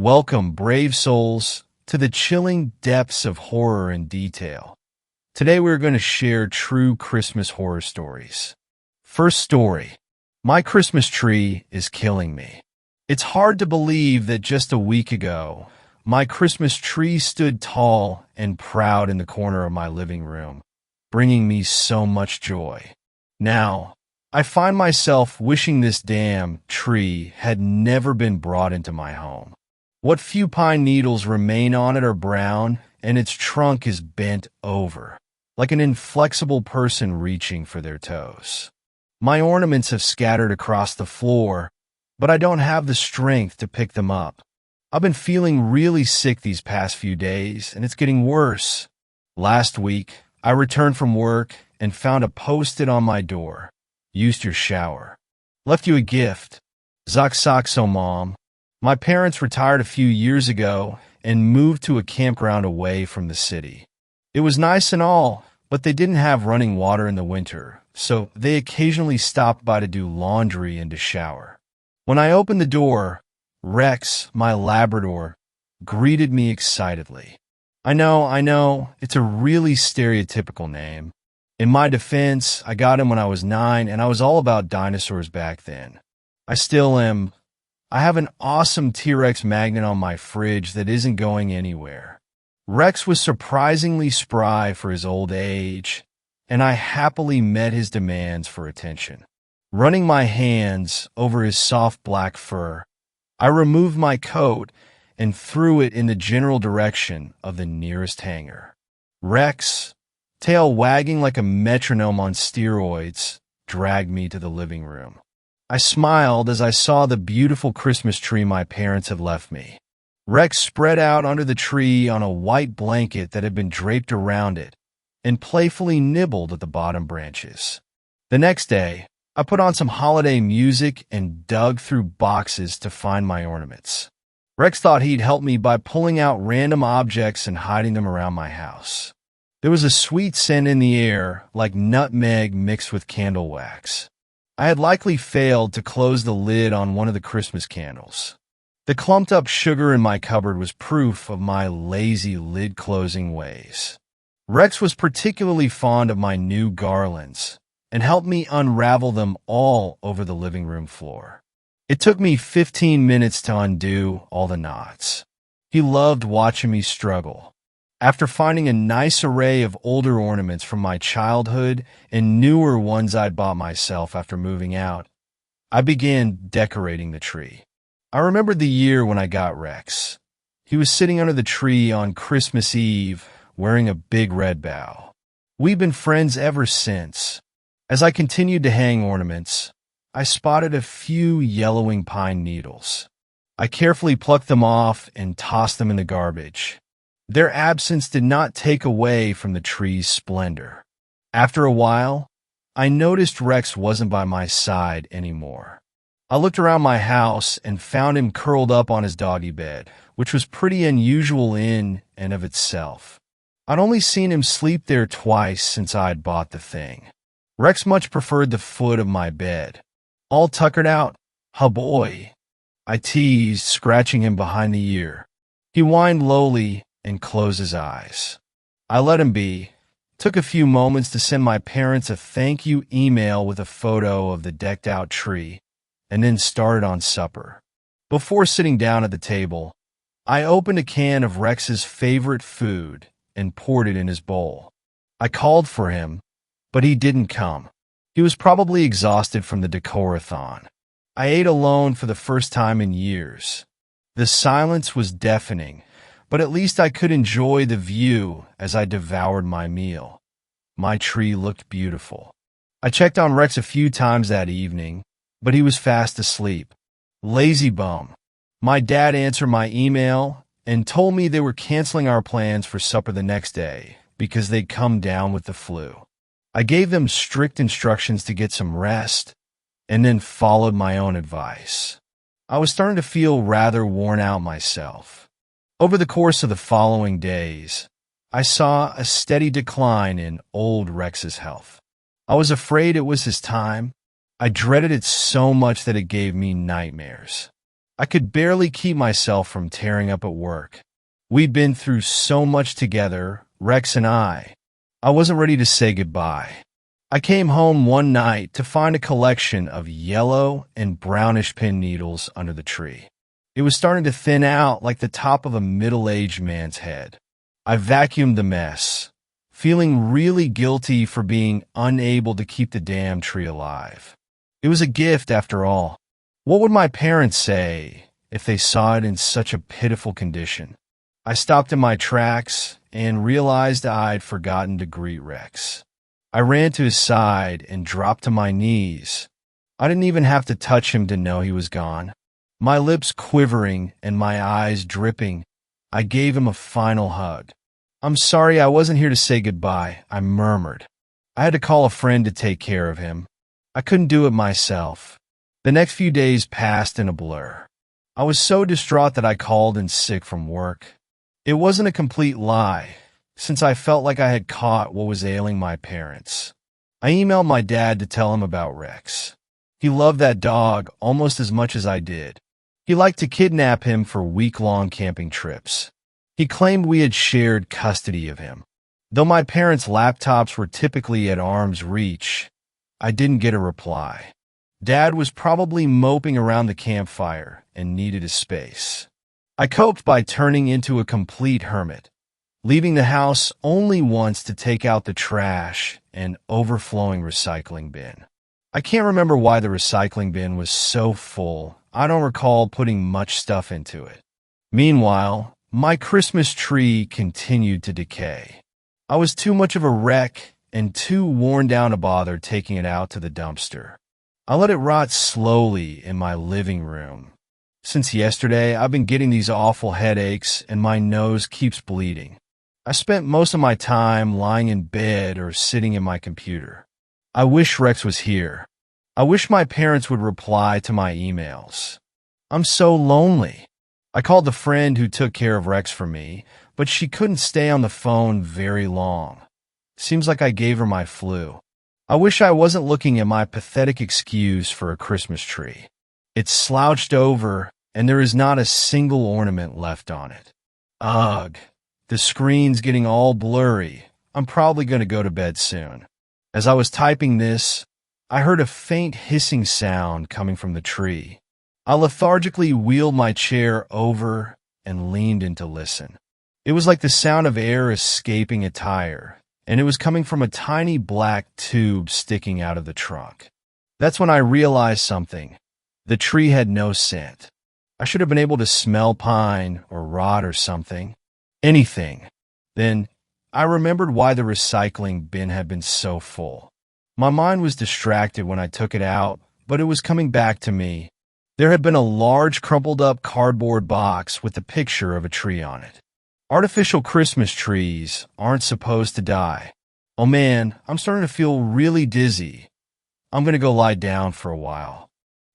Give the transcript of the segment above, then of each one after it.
Welcome, brave souls, to the chilling depths of horror and detail. Today we're going to share true Christmas horror stories. First story. My Christmas tree is killing me. It's hard to believe that just a week ago, my Christmas tree stood tall and proud in the corner of my living room, bringing me so much joy. Now, I find myself wishing this damn tree had never been brought into my home. What few pine needles remain on it are brown, and its trunk is bent over, like an inflexible person reaching for their toes. My ornaments have scattered across the floor, but I don't have the strength to pick them up. I've been feeling really sick these past few days, and it's getting worse. Last week, I returned from work and found a post-it on my door. Used your shower. Left you a gift. Zoxoxo, Mom. My parents retired a few years ago and moved to a campground away from the city. It was nice and all, but they didn't have running water in the winter, so they occasionally stopped by to do laundry and to shower. When I opened the door, Rex, my Labrador, greeted me excitedly. I know, it's a really stereotypical name. In my defense, I got him when I was 9, and I was all about dinosaurs back then. I still am. I have an awesome T-Rex magnet on my fridge that isn't going anywhere. Rex was surprisingly spry for his old age, and I happily met his demands for attention. Running my hands over his soft black fur, I removed my coat and threw it in the general direction of the nearest hangar. Rex, tail wagging like a metronome on steroids, dragged me to the living room. I smiled as I saw the beautiful Christmas tree my parents had left me. Rex spread out under the tree on a white blanket that had been draped around it and playfully nibbled at the bottom branches. The next day, I put on some holiday music and dug through boxes to find my ornaments. Rex thought he'd help me by pulling out random objects and hiding them around my house. There was a sweet scent in the air, like nutmeg mixed with candle wax. I had likely failed to close the lid on one of the Christmas candles. The clumped-up sugar in my cupboard was proof of my lazy lid-closing ways. Rex was particularly fond of my new garlands and helped me unravel them all over the living room floor. It took me 15 minutes to undo all the knots. He loved watching me struggle. After finding a nice array of older ornaments from my childhood and newer ones I'd bought myself after moving out, I began decorating the tree. I remembered the year when I got Rex. He was sitting under the tree on Christmas Eve, wearing a big red bow. We've been friends ever since. As I continued to hang ornaments, I spotted a few yellowing pine needles. I carefully plucked them off and tossed them in the garbage. Their absence did not take away from the tree's splendor. After a while, I noticed Rex wasn't by my side anymore. I looked around my house and found him curled up on his doggy bed, which was pretty unusual in and of itself. I'd only seen him sleep there twice since I'd bought the thing. Rex much preferred the foot of my bed. All tuckered out, "Huh boy," I teased, scratching him behind the ear. He whined lowly and closed his eyes. I let him be, took a few moments to send my parents a thank you email with a photo of the decked out tree, and then started on supper. Before sitting down at the table, I opened a can of Rex's favorite food and poured it in his bowl. I called for him, but he didn't come. He was probably exhausted from the decorathon. I ate alone for the first time in years. The silence was deafening, but at least I could enjoy the view as I devoured my meal. My tree looked beautiful. I checked on Rex a few times that evening, but he was fast asleep. Lazy bum. My dad answered my email and told me they were canceling our plans for supper the next day because they'd come down with the flu. I gave them strict instructions to get some rest and then followed my own advice. I was starting to feel rather worn out myself. Over the course of the following days, I saw a steady decline in old Rex's health. I was afraid it was his time. I dreaded it so much that it gave me nightmares. I could barely keep myself from tearing up at work. We'd been through so much together, Rex and I. I wasn't ready to say goodbye. I came home one night to find a collection of yellow and brownish pin needles under the tree. It was starting to thin out like the top of a middle-aged man's head. I vacuumed the mess, feeling really guilty for being unable to keep the damn tree alive. It was a gift after all. What would my parents say if they saw it in such a pitiful condition? I stopped in my tracks and realized I'd forgotten to greet Rex. I ran to his side and dropped to my knees. I didn't even have to touch him to know he was gone. My lips quivering and my eyes dripping, I gave him a final hug. "I'm sorry I wasn't here to say goodbye," I murmured. I had to call a friend to take care of him. I couldn't do it myself. The next few days passed in a blur. I was so distraught that I called in sick from work. It wasn't a complete lie, since I felt like I had caught what was ailing my parents. I emailed my dad to tell him about Rex. He loved that dog almost as much as I did. He liked to kidnap him for week-long camping trips. He claimed we had shared custody of him. Though my parents' laptops were typically at arm's reach, I didn't get a reply. Dad was probably moping around the campfire and needed his space. I coped by turning into a complete hermit, leaving the house only once to take out the trash and overflowing recycling bin. I can't remember why the recycling bin was so full. I don't recall putting much stuff into it. Meanwhile, my Christmas tree continued to decay. I was too much of a wreck and too worn down to bother taking it out to the dumpster. I let it rot slowly in my living room. Since yesterday, I've been getting these awful headaches and my nose keeps bleeding. I spent most of my time lying in bed or sitting in my computer. I wish Rex was here. I wish my parents would reply to my emails. I'm so lonely. I called the friend who took care of Rex for me, but she couldn't stay on the phone very long. Seems like I gave her my flu. I wish I wasn't looking at my pathetic excuse for a Christmas tree. It's slouched over, and there is not a single ornament left on it. Ugh, the screen's getting all blurry. I'm probably going to go to bed soon. As I was typing this, I heard a faint hissing sound coming from the tree. I lethargically wheeled my chair over and leaned in to listen. It was like the sound of air escaping a tire, and it was coming from a tiny black tube sticking out of the trunk. That's when I realized something. The tree had no scent. I should have been able to smell pine or rot or something. Anything. Then I remembered why the recycling bin had been so full. My mind was distracted when I took it out, but it was coming back to me. There had been a large crumpled-up cardboard box with a picture of a tree on it. Artificial Christmas trees aren't supposed to die. Oh man, I'm starting to feel really dizzy. I'm going to go lie down for a while.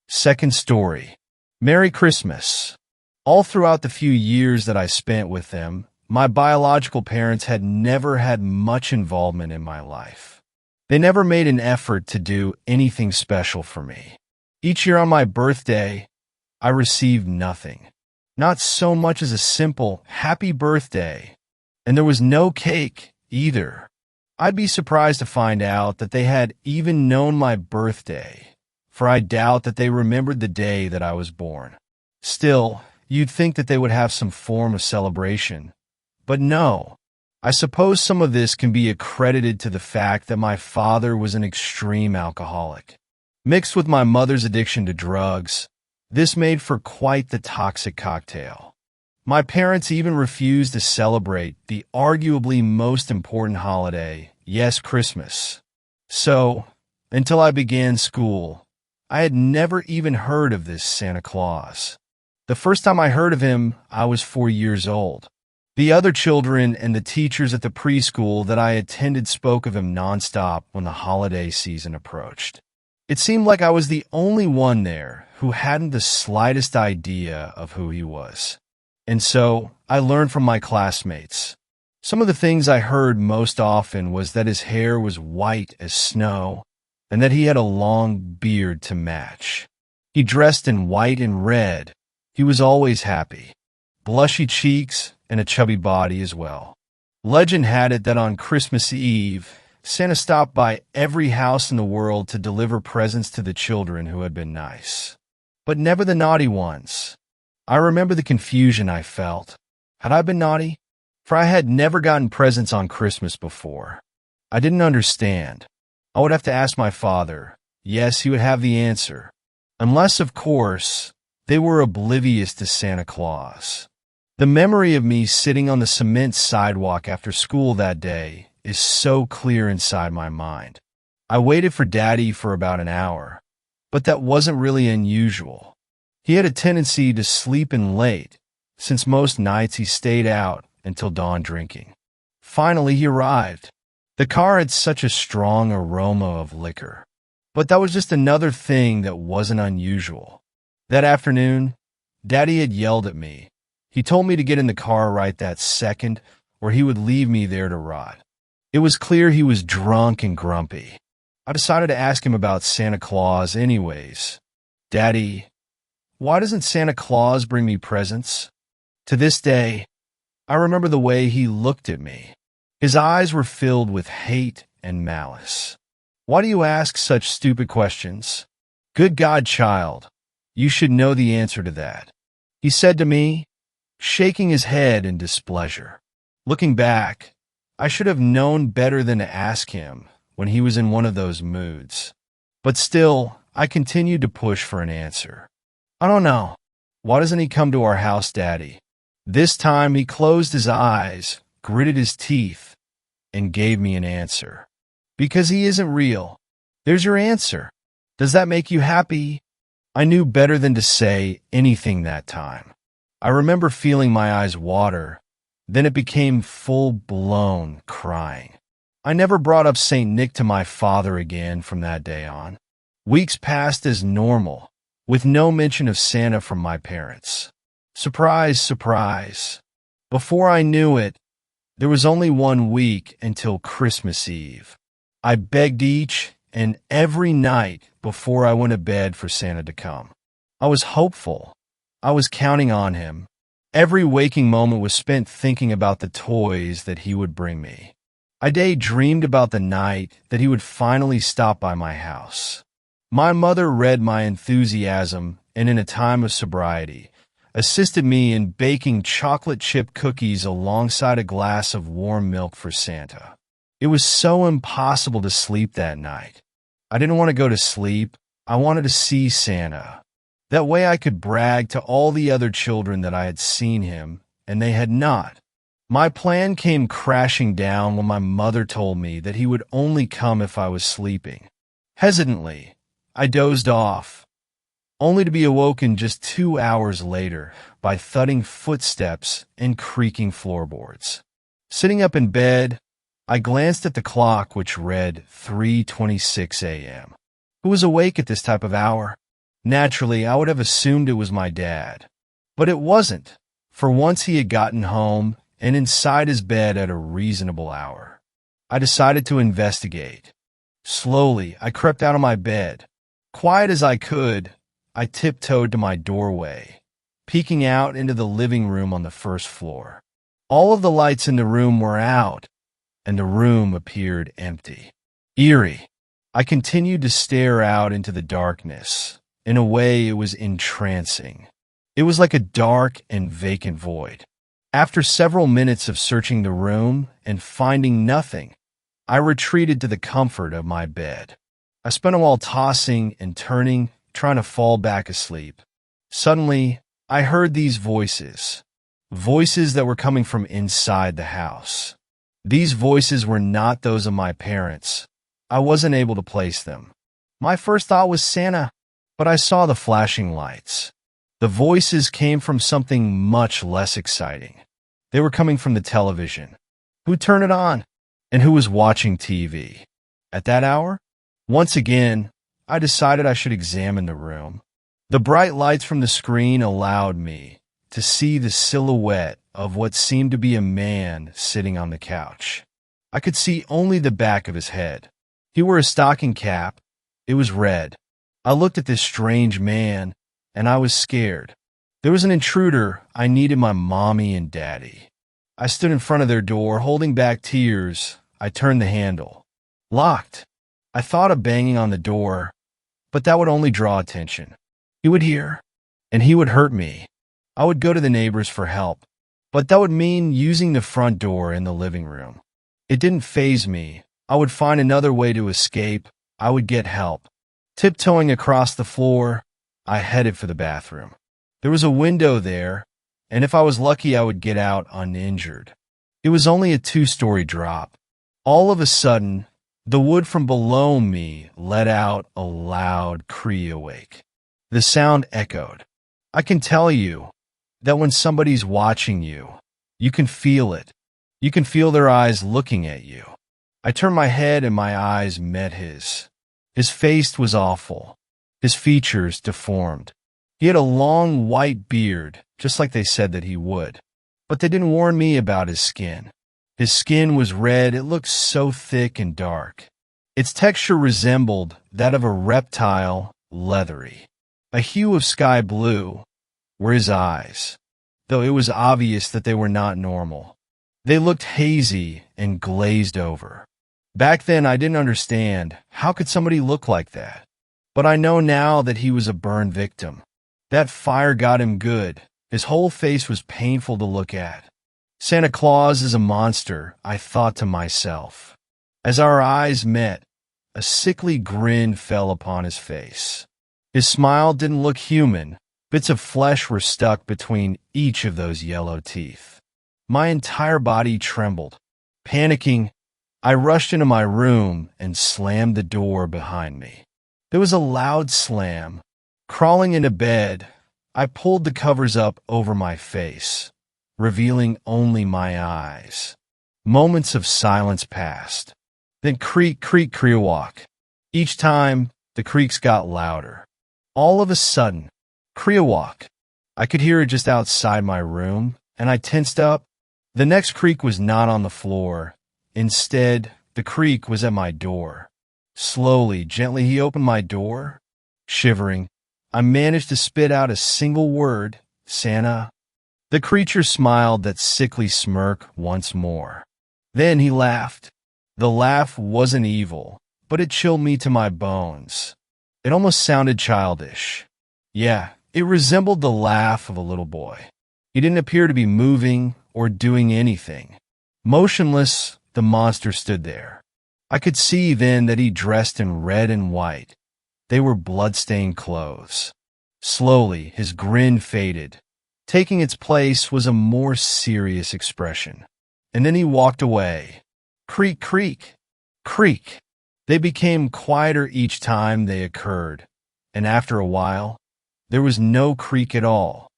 Second story. Merry Christmas. All throughout the few years that I spent with them, my biological parents had never had much involvement in my life. They never made an effort to do anything special for me. Each year on my birthday, I received nothing. Not so much as a simple happy birthday. And there was no cake either. I'd be surprised to find out that they had even known my birthday, for I doubt that they remembered the day that I was born. Still, you'd think that they would have some form of celebration. But no. I suppose some of this can be accredited to the fact that my father was an extreme alcoholic. Mixed with my mother's addiction to drugs, this made for quite the toxic cocktail. My parents even refused to celebrate the arguably most important holiday, yes, Christmas. So, until I began school, I had never even heard of this Santa Claus. The first time I heard of him, I was 4 years old. The other children and the teachers at the preschool that I attended spoke of him nonstop when the holiday season approached. It seemed like I was the only one there who hadn't the slightest idea of who he was. And so, I learned from my classmates. Some of the things I heard most often was that his hair was white as snow, and that he had a long beard to match. He dressed in white and red. He was always happy, blushy cheeks and a chubby body as well. Legend had it that on Christmas Eve, Santa stopped by every house in the world to deliver presents to the children who had been nice. But never the naughty ones. I remember the confusion I felt. Had I been naughty? For I had never gotten presents on Christmas before. I didn't understand. I would have to ask my father. Yes, he would have the answer. Unless, of course, they were oblivious to Santa Claus. The memory of me sitting on the cement sidewalk after school that day is so clear inside my mind. I waited for Daddy for about an hour, but that wasn't really unusual. He had a tendency to sleep in late, since most nights he stayed out until dawn drinking. Finally, he arrived. The car had such a strong aroma of liquor. But that was just another thing that wasn't unusual. That afternoon, Daddy had yelled at me. He told me to get in the car right that second, or he would leave me there to rot. It was clear he was drunk and grumpy. I decided to ask him about Santa Claus anyways. Daddy, why doesn't Santa Claus bring me presents? To this day, I remember the way he looked at me. His eyes were filled with hate and malice. Why do you ask such stupid questions? Good God, child, you should know the answer to that, he said to me, shaking his head in displeasure. Looking back, I should have known better than to ask him when he was in one of those moods. But still, I continued to push for an answer. I don't know. Why doesn't he come to our house, Daddy? This time he closed his eyes, gritted his teeth, and gave me an answer. Because he isn't real. There's your answer. Does that make you happy? I knew better than to say anything that time. I remember feeling my eyes water. Then it became full-blown crying. I never brought up St. Nick to my father again from that day on. Weeks passed as normal, with no mention of Santa from my parents. Surprise, surprise. Before I knew it, there was only 1 week until Christmas Eve. I begged each and every night before I went to bed for Santa to come. I was hopeful. I was counting on him. Every waking moment was spent thinking about the toys that he would bring me. I daydreamed about the night that he would finally stop by my house. My mother read my enthusiasm and, in a time of sobriety, assisted me in baking chocolate chip cookies alongside a glass of warm milk for Santa. It was so impossible to sleep that night. I didn't want to go to sleep. I wanted to see Santa. That way I could brag to all the other children that I had seen him, and they had not. My plan came crashing down when my mother told me that he would only come if I was sleeping. Hesitantly, I dozed off, only to be awoken just 2 hours later by thudding footsteps and creaking floorboards. Sitting up in bed, I glanced at the clock, which read 3:26 a.m. Who was awake at this type of hour? Naturally, I would have assumed it was my dad. But it wasn't, for once he had gotten home and inside his bed at a reasonable hour. I decided to investigate. Slowly, I crept out of my bed. Quiet as I could, I tiptoed to my doorway, peeking out into the living room on the first floor. All of the lights in the room were out, and the room appeared empty. Eerie. I continued to stare out into the darkness. In a way, it was entrancing. It was like a dark and vacant void. After several minutes of searching the room and finding nothing, I retreated to the comfort of my bed. I spent a while tossing and turning, trying to fall back asleep. Suddenly, I heard these voices. Voices that were coming from inside the house. These voices were not those of my parents. I wasn't able to place them. My first thought was Santa, but I saw the flashing lights. The voices came from something much less exciting. They were coming from the television. Who turned it on? And who was watching TV? At that hour? Once again, I decided I should examine the room. The bright lights from the screen allowed me to see the silhouette of what seemed to be a man sitting on the couch. I could see only the back of his head. He wore a stocking cap. It was red. I looked at this strange man, and I was scared. There was an intruder. I needed my mommy and daddy. I stood in front of their door, holding back tears. I turned the handle. Locked. I thought of banging on the door, but that would only draw attention. He would hear, and he would hurt me. I would go to the neighbors for help, but that would mean using the front door in the living room. It didn't faze me. I would find another way to escape. I would get help. Tiptoeing across the floor, I headed for the bathroom. There was a window there, and if I was lucky, I would get out uninjured. It was only a 2-story drop. All of a sudden, the wood from below me let out a loud creak. The sound echoed. I can tell you that when somebody's watching you, you can feel it. You can feel their eyes looking at you. I turned my head and my eyes met his. His face was awful, his features deformed. He had a long white beard, just like they said that he would. But they didn't warn me about his skin. His skin was red. It looked so thick and dark. Its texture resembled that of a reptile, leathery. A hue of sky blue were his eyes, though it was obvious that they were not normal. They looked hazy and glazed over. Back then, I didn't understand. How could somebody look like that? But I know now that he was a burn victim. That fire got him good. His whole face was painful to look at. Santa Claus is a monster, I thought to myself. As our eyes met, a sickly grin fell upon his face. His smile didn't look human. Bits of flesh were stuck between each of those yellow teeth. My entire body trembled. Panicking, I rushed into my room and slammed the door behind me. There was a loud slam. Crawling into bed, I pulled the covers up over my face, revealing only my eyes. Moments of silence passed. Then creak, creak, creak. Each time, the creaks got louder. All of a sudden, creak. I could hear it just outside my room, and I tensed up. The next creak was not on the floor. Instead, the creak was at my door. Slowly, gently, he opened my door. Shivering, I managed to spit out a single word, Santa. The creature smiled that sickly smirk once more. Then he laughed. The laugh wasn't evil, but it chilled me to my bones. It almost sounded childish. Yeah, it resembled the laugh of a little boy. He didn't appear to be moving or doing anything. Motionless, the monster stood there. I could see then that he dressed in red and white. They were blood-stained clothes. Slowly, his grin faded. Taking its place was a more serious expression. And then he walked away. Creak, creak, creak. They became quieter each time they occurred, and after a while, there was no creak at all.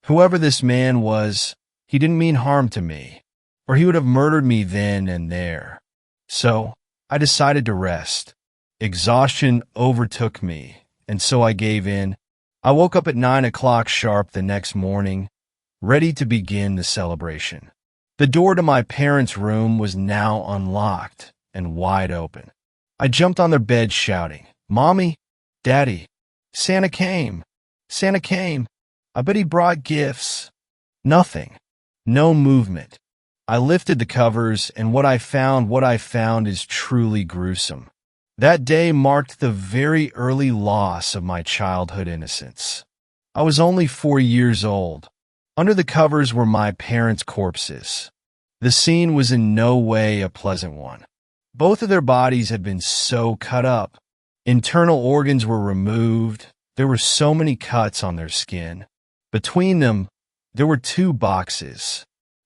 Whoever this man was, he didn't mean harm to me, or he would have murdered me then and there. So, I decided to rest. Exhaustion overtook me, and so I gave in. I woke up at 9 o'clock sharp the next morning, ready to begin the celebration. The door to my parents' room was now unlocked and wide open. I jumped on their bed shouting, "Mommy, Daddy, Santa came! Santa came! I bet he brought gifts." Nothing. No movement. I lifted the covers, and what I found is truly gruesome. That day marked the very early loss of my childhood innocence. I was only 4 years old. Under the covers were my parents' corpses. The scene was in no way a pleasant one. Both of their bodies had been so cut up. Internal organs were removed. There were so many cuts on their skin. Between them, there were 2 boxes.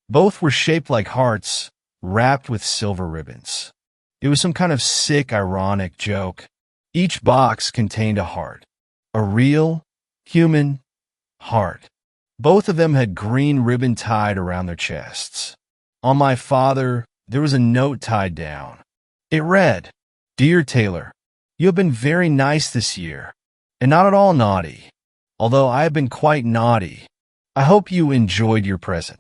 Both were shaped like hearts, wrapped with silver ribbons. It was some kind of sick, ironic joke. Each box contained a heart. A real, human heart. Both of them had green ribbon tied around their chests. On my father, there was a note tied down. It read, "Dear Taylor, you have been very nice this year, and not at all naughty, although I have been quite naughty. I hope you enjoyed your present.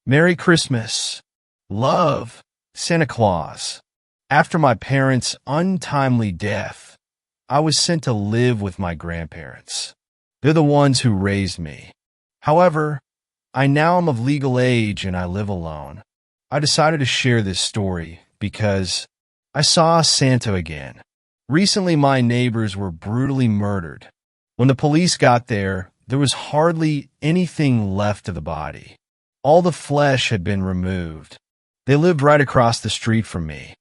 Merry Christmas. Love, Santa Claus." After my parents' untimely death, I was sent to live with my grandparents. They're the ones who raised me. However, I now am of legal age and I live alone. I decided to share this story because I saw Santa again. Recently, my neighbors were brutally murdered. When the police got there was hardly anything left of the body. All the flesh had been removed. They lived right across the street from me.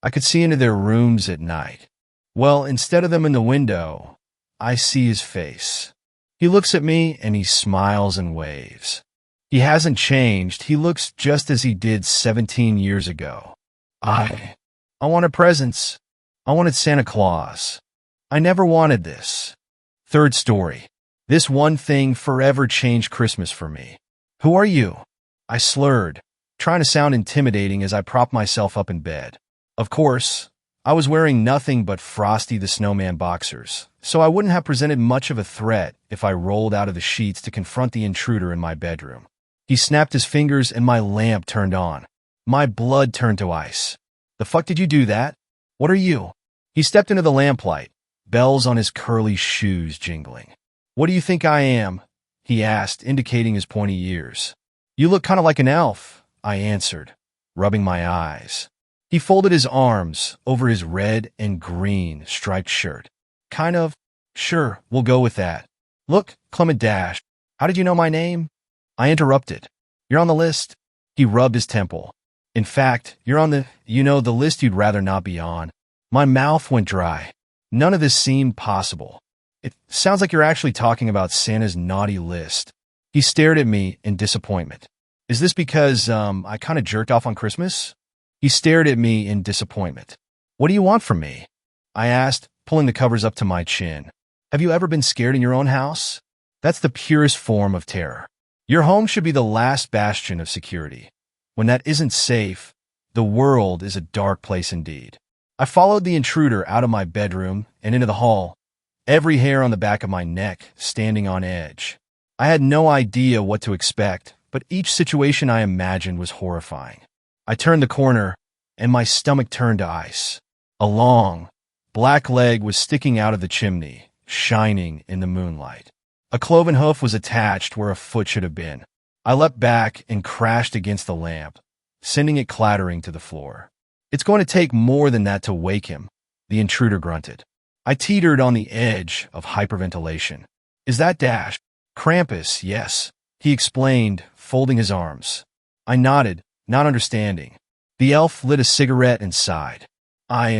I could see into their rooms at night. Well, instead of them in the window, I see his face. He looks at me and he smiles and waves. He hasn't changed. He looks just as he did 17 years ago. I wanted presents. I wanted Santa Claus. I never wanted this. Third story. This one thing forever changed Christmas for me. Who are you? I slurred, trying to sound intimidating as I propped myself up in bed. Of course, I was wearing nothing but Frosty the Snowman boxers, so I wouldn't have presented much of a threat if I rolled out of the sheets to confront the intruder in my bedroom. He snapped his fingers and my lamp turned on. My blood turned to ice. The fuck did you do that? What are you? He stepped into the lamplight, bells on his curly shoes jingling. What do you think I am? He asked, indicating his pointy ears. You look kind of like an elf, I answered, rubbing my eyes. He folded his arms over his red and green striped shirt. Kind of? Sure, we'll go with that. Look, Clement Dash, how did you know my name? I interrupted. You're on the list. He rubbed his temple. In fact, you're on the list you'd rather not be on. My mouth went dry. None of this seemed possible. It sounds like you're actually talking about Santa's naughty list. He stared at me in disappointment. Is this because, I kind of jerked off on Christmas? He stared at me in disappointment. What do you want from me? I asked, pulling the covers up to my chin. Have you ever been scared in your own house? That's the purest form of terror. Your home should be the last bastion of security. When that isn't safe, the world is a dark place indeed. I followed the intruder out of my bedroom and into the hall, every hair on the back of my neck standing on edge. I had no idea what to expect, but each situation I imagined was horrifying. I turned the corner, and my stomach turned to ice. A long, black leg was sticking out of the chimney, shining in the moonlight. A cloven hoof was attached where a foot should have been. I leapt back and crashed against the lamp, sending it clattering to the floor. It's going to take more than that to wake him, the intruder grunted. I teetered on the edge of hyperventilation. Is that Dash? Krampus, yes, he explained, folding his arms. I nodded, not understanding. The elf lit a cigarette and sighed. I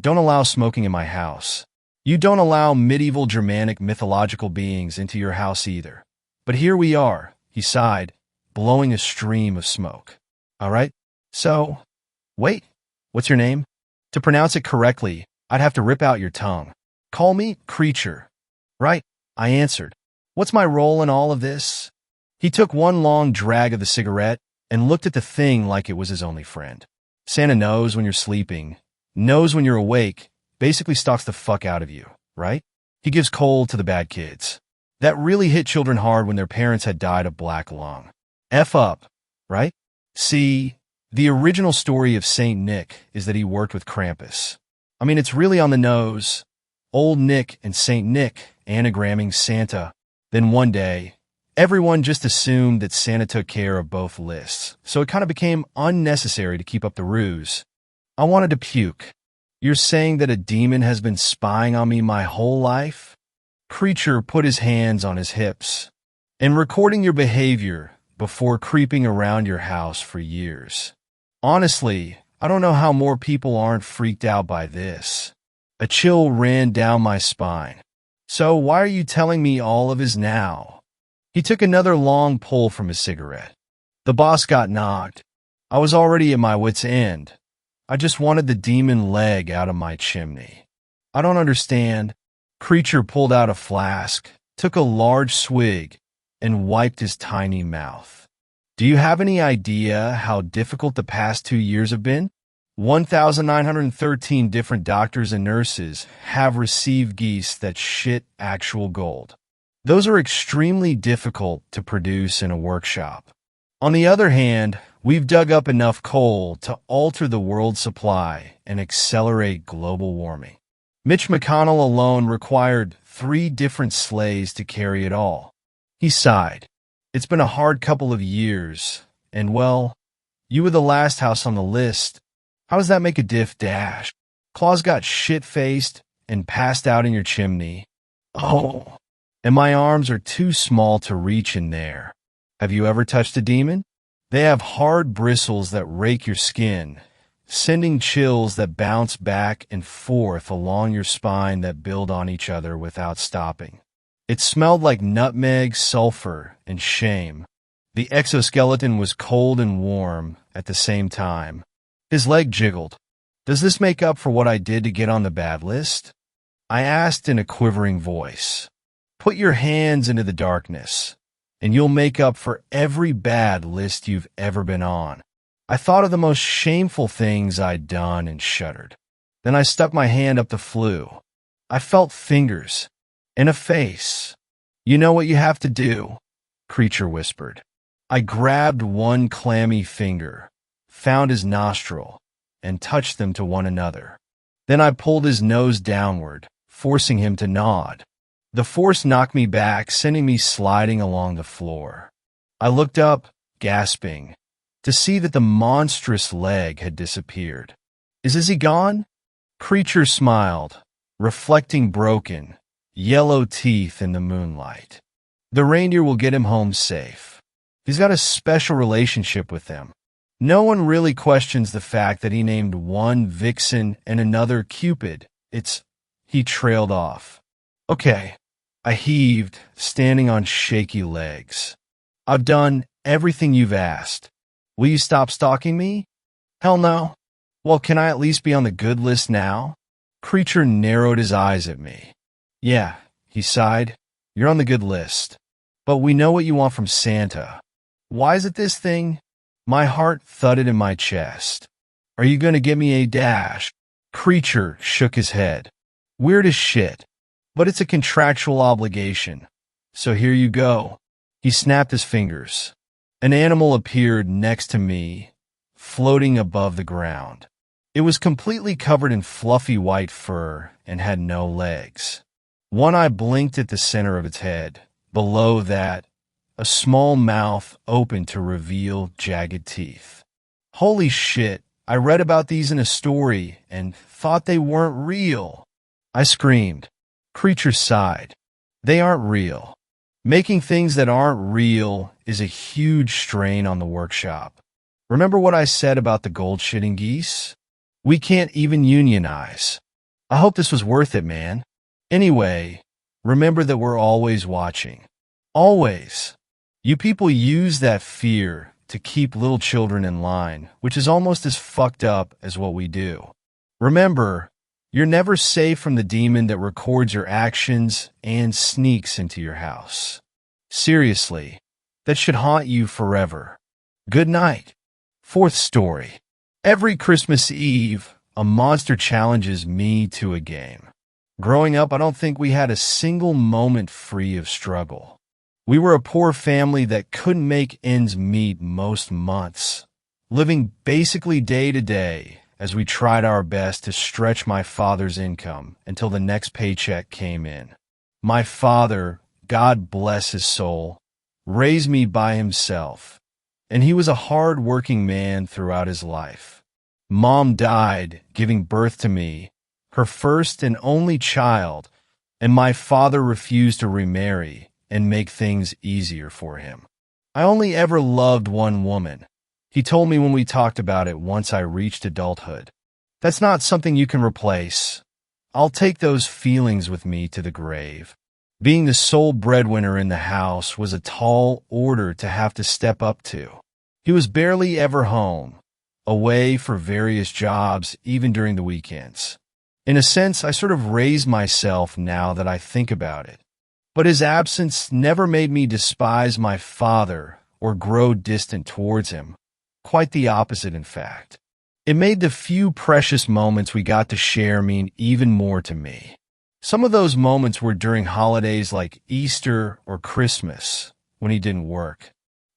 don't allow smoking in my house. You don't allow medieval Germanic mythological beings into your house either. But here we are, he sighed, blowing a stream of smoke. All right, so, wait, what's your name? To pronounce it correctly, I'd have to rip out your tongue. Call me Creature. Right, I answered. What's my role in all of this? He took one long drag of the cigarette and looked at the thing like it was his only friend. Santa knows when you're sleeping, knows when you're awake, basically stalks the fuck out of you, right? He gives coal to the bad kids. That really hit children hard when their parents had died of black lung. F up, right? See, the original story of Saint Nick is that he worked with Krampus. I mean, it's really on the nose. Old Nick and Saint Nick anagramming Santa. Then one day, everyone just assumed that Santa took care of both lists, so it kind of became unnecessary to keep up the ruse. I wanted to puke. You're saying that a demon has been spying on me my whole life? Creature put his hands on his hips. And recording your behavior before creeping around your house for years. Honestly, I don't know how more people aren't freaked out by this. A chill ran down my spine. So why are you telling me all of this now? He took another long pull from his cigarette. The boss got knocked. I was already at my wit's end. I just wanted the demon leg out of my chimney. I don't understand. Creature pulled out a flask, took a large swig, and wiped his tiny mouth. Do you have any idea how difficult the past 2 years have been? 1,913 different doctors and nurses have received geese that shit actual gold. Those are extremely difficult to produce in a workshop. On the other hand, we've dug up enough coal to alter the world's supply and accelerate global warming. Mitch McConnell alone required 3 different sleighs to carry it all. He sighed. It's been a hard couple of years, and well, you were the last house on the list. How does that make a dash? Claus got shit-faced and passed out in your chimney. Oh, and my arms are too small to reach in there. Have you ever touched a demon? They have hard bristles that rake your skin, sending chills that bounce back and forth along your spine that build on each other without stopping. It smelled like nutmeg, sulfur, and shame. The exoskeleton was cold and warm at the same time. His leg jiggled. Does this make up for what I did to get on the bad list? I asked in a quivering voice. Put your hands into the darkness, and you'll make up for every bad list you've ever been on. I thought of the most shameful things I'd done and shuddered. Then I stuck my hand up the flue. I felt fingers and a face. You know what you have to do, Creature whispered. I grabbed one clammy finger, found his nostril, and touched them to one another. Then I pulled his nose downward, forcing him to nod. The force knocked me back, sending me sliding along the floor. I looked up, gasping, to see that the monstrous leg had disappeared. Is he gone? Creature smiled, reflecting broken, yellow teeth in the moonlight. The reindeer will get him home safe. He's got a special relationship with them. No one really questions the fact that he named one Vixen and another Cupid. He trailed off. Okay, I heaved, standing on shaky legs. I've done everything you've asked. Will you stop stalking me? Hell no. Well, can I at least be on the good list now? Creature narrowed his eyes at me. Yeah, he sighed. You're on the good list. But we know what you want from Santa. Why is it this thing? My heart thudded in my chest. Are you going to give me a dash? Creature shook his head. Weird as shit, but it's a contractual obligation. So here you go. He snapped his fingers. An animal appeared next to me, floating above the ground. It was completely covered in fluffy white fur and had no legs. One eye blinked at the center of its head. Below that, a small mouth opened to reveal jagged teeth. Holy shit, I read about these in a story and thought they weren't real. I screamed. Creature sighed. They aren't real. Making things that aren't real is a huge strain on the workshop. Remember what I said about the gold-shitting geese? We can't even unionize. I hope this was worth it, man. Anyway, remember that we're always watching. Always. You people use that fear to keep little children in line, which is almost as fucked up as what we do. Remember, you're never safe from the demon that records your actions and sneaks into your house. Seriously, that should haunt you forever. Good night. Fourth story. Every Christmas Eve, a monster challenges me to a game. Growing up, I don't think we had a single moment free of struggle. We were a poor family that couldn't make ends meet most months, living basically day to day as we tried our best to stretch my father's income until the next paycheck came in. My father, God bless his soul, raised me by himself, and he was a hard-working man throughout his life. Mom died, giving birth to me, her first and only child, and my father refused to remarry and make things easier for him. I only ever loved one woman. He told me when we talked about it once I reached adulthood. That's not something you can replace. I'll take those feelings with me to the grave. Being the sole breadwinner in the house was a tall order to have to step up to. He was barely ever home, away for various jobs even during the weekends. In a sense, I sort of raised myself now that I think about it. But his absence never made me despise my father or grow distant towards him. Quite the opposite, in fact. It made the few precious moments we got to share mean even more to me. Some of those moments were during holidays like Easter or Christmas, when he didn't work.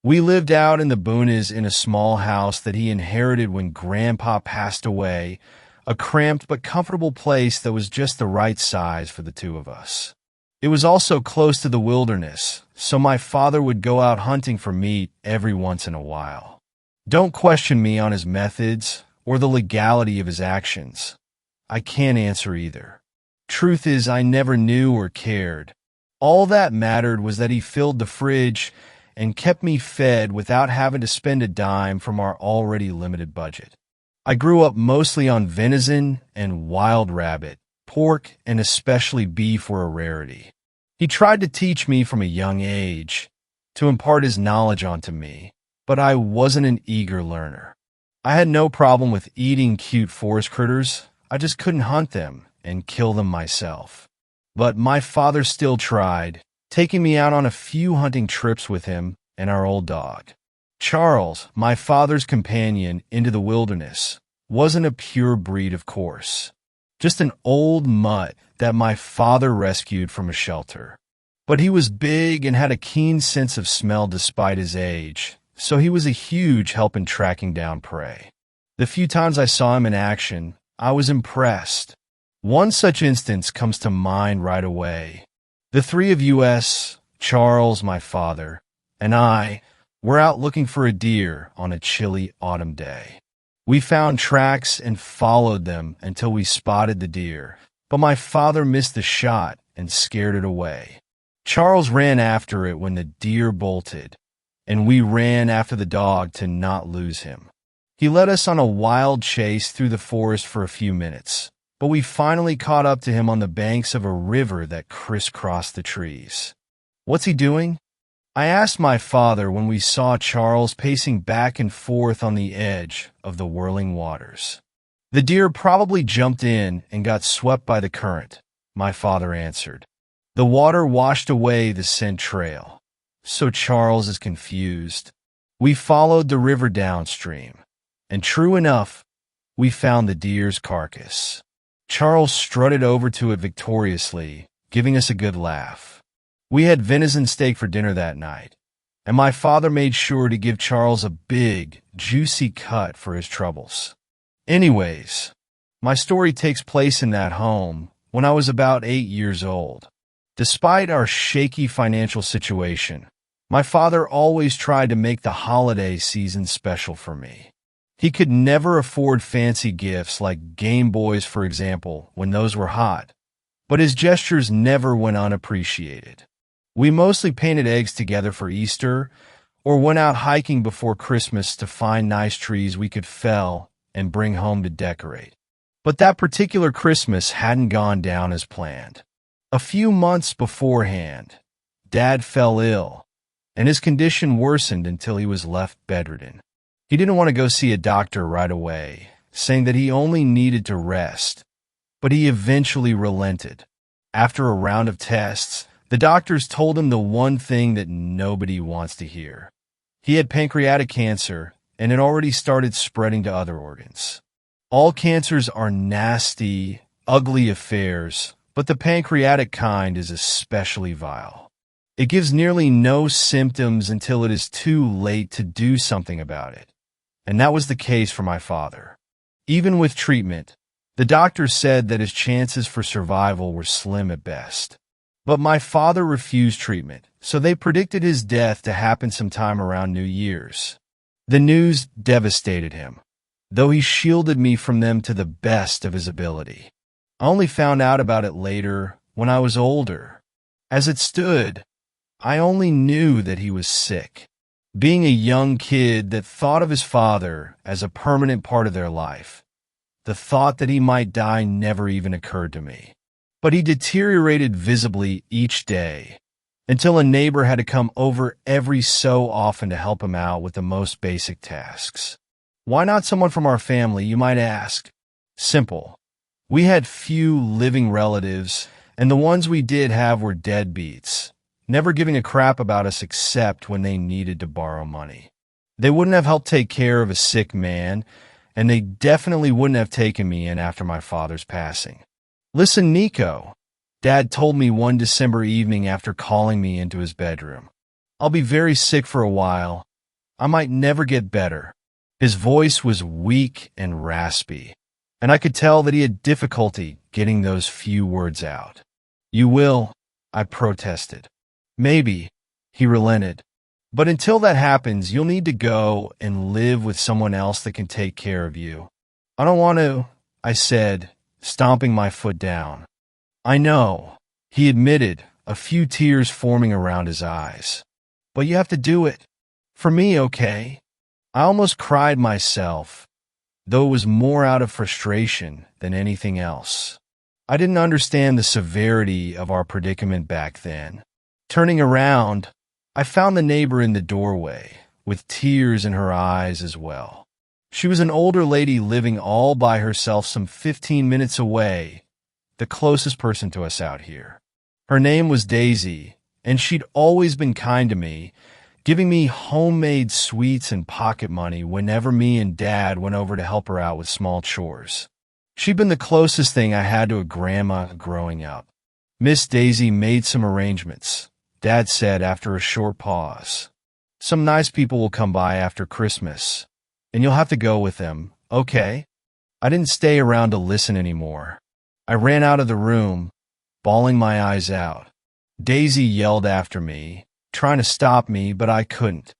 We lived out in the boonies in a small house that he inherited when Grandpa passed away, a cramped but comfortable place that was just the right size for the two of us. It was also close to the wilderness, so my father would go out hunting for meat every once in a while. Don't question me on his methods or the legality of his actions. I can't answer either. Truth is, I never knew or cared. All that mattered was that he filled the fridge and kept me fed without having to spend a dime from our already limited budget. I grew up mostly on venison and wild rabbit. Pork and especially beef were a rarity. He tried to teach me from a young age, to impart his knowledge onto me, but I wasn't an eager learner. I had no problem with eating cute forest critters, I just couldn't hunt them and kill them myself. But my father still tried, taking me out on a few hunting trips with him and our old dog. Charles, my father's companion into the wilderness, wasn't a pure breed, of course. Just an old mutt that my father rescued from a shelter. But he was big and had a keen sense of smell despite his age, so he was a huge help in tracking down prey. The few times I saw him in action, I was impressed. One such instance comes to mind right away. The three of us, Charles, my father, and I, were out looking for a deer on a chilly autumn day. We found tracks and followed them until we spotted the deer, but my father missed the shot and scared it away. Charles ran after it when the deer bolted, and we ran after the dog to not lose him. He led us on a wild chase through the forest for a few minutes, but we finally caught up to him on the banks of a river that crisscrossed the trees. "What's he doing?" I asked my father when we saw Charles pacing back and forth on the edge of the whirling waters. "The deer probably jumped in and got swept by the current," my father answered. "The water washed away the scent trail, so Charles is confused." We followed the river downstream, and true enough, we found the deer's carcass. Charles strutted over to it victoriously, giving us a good laugh. We had venison steak for dinner that night, and my father made sure to give Charles a big, juicy cut for his troubles. Anyways, my story takes place in that home when I was about 8 years old. Despite our shaky financial situation, my father always tried to make the holiday season special for me. He could never afford fancy gifts like Game Boys, for example, when those were hot, but his gestures never went unappreciated. We mostly painted eggs together for Easter or went out hiking before Christmas to find nice trees we could fell and bring home to decorate. But that particular Christmas hadn't gone down as planned. A few months beforehand, Dad fell ill, and his condition worsened until he was left bedridden. He didn't want to go see a doctor right away, saying that he only needed to rest, but he eventually relented. After a round of tests, the doctors told him the one thing that nobody wants to hear. He had pancreatic cancer, and it already started spreading to other organs. All cancers are nasty, ugly affairs, but the pancreatic kind is especially vile. It gives nearly no symptoms until it is too late to do something about it. And that was the case for my father. Even with treatment, the doctors said that his chances for survival were slim at best. But my father refused treatment, so they predicted his death to happen sometime around New Year's. The news devastated him, though he shielded me from them to the best of his ability. I only found out about it later, when I was older. As it stood, I only knew that he was sick. Being a young kid that thought of his father as a permanent part of their life, the thought that he might die never even occurred to me. But he deteriorated visibly each day, until a neighbor had to come over every so often to help him out with the most basic tasks. Why not someone from our family, you might ask? Simple. We had few living relatives, and the ones we did have were deadbeats, never giving a crap about us except when they needed to borrow money. They wouldn't have helped take care of a sick man, and they definitely wouldn't have taken me in after my father's passing. "Listen, Nico," Dad told me one December evening after calling me into his bedroom. "I'll be very sick for a while. I might never get better." His voice was weak and raspy, and I could tell that he had difficulty getting those few words out. "You will. I protested. Maybe, he relented. But until that happens, you'll need to go and live with someone else that can take care of you. I don't want to, I said, stomping my foot down. I know, he admitted, a few tears forming around his eyes. But you have to do it. For me, okay? I almost cried myself, though it was more out of frustration than anything else. I didn't understand the severity of our predicament back then. Turning around, I found the neighbor in the doorway, with tears in her eyes as well. She was an older lady living all by herself some 15 minutes away, the closest person to us out here. Her name was Daisy, and she'd always been kind to me, giving me homemade sweets and pocket money whenever me and Dad went over to help her out with small chores. She'd been the closest thing I had to a grandma growing up. Miss Daisy made some arrangements, Dad said after a short pause. Some nice people will come by after Christmas, and you'll have to go with them, okay? I didn't stay around to listen anymore. I ran out of the room, bawling my eyes out. Daisy yelled after me, trying to stop me, but I couldn't.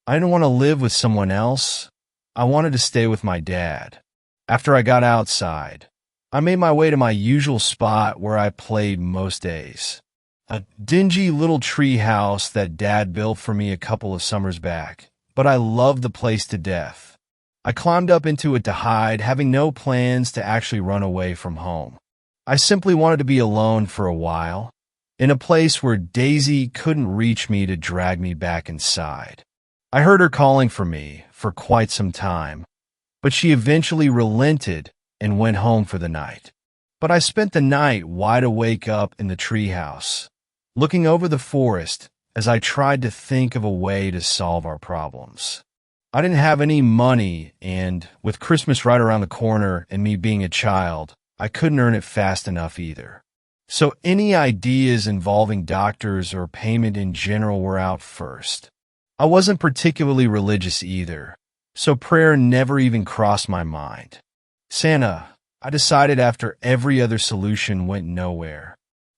I didn't want to live with someone else. I wanted to stay with my dad. After I got outside, I made my way to my usual spot where I played most days. A dingy little tree house that Dad built for me a couple of summers back, but I loved the place to death. I climbed up into it to hide, having no plans to actually run away from home. I simply wanted to be alone for a while, in a place where Daisy couldn't reach me to drag me back inside. I heard her calling for me for quite some time, but she eventually relented and went home for the night. But I spent the night wide awake up in the treehouse, looking over the forest as I tried to think of a way to solve our problems. I didn't have any money, and with Christmas right around the corner and me being a child, I couldn't earn it fast enough either. So any ideas involving doctors or payment in general were out first. I wasn't particularly religious either, so prayer never even crossed my mind. Santa, I decided after every other solution went nowhere.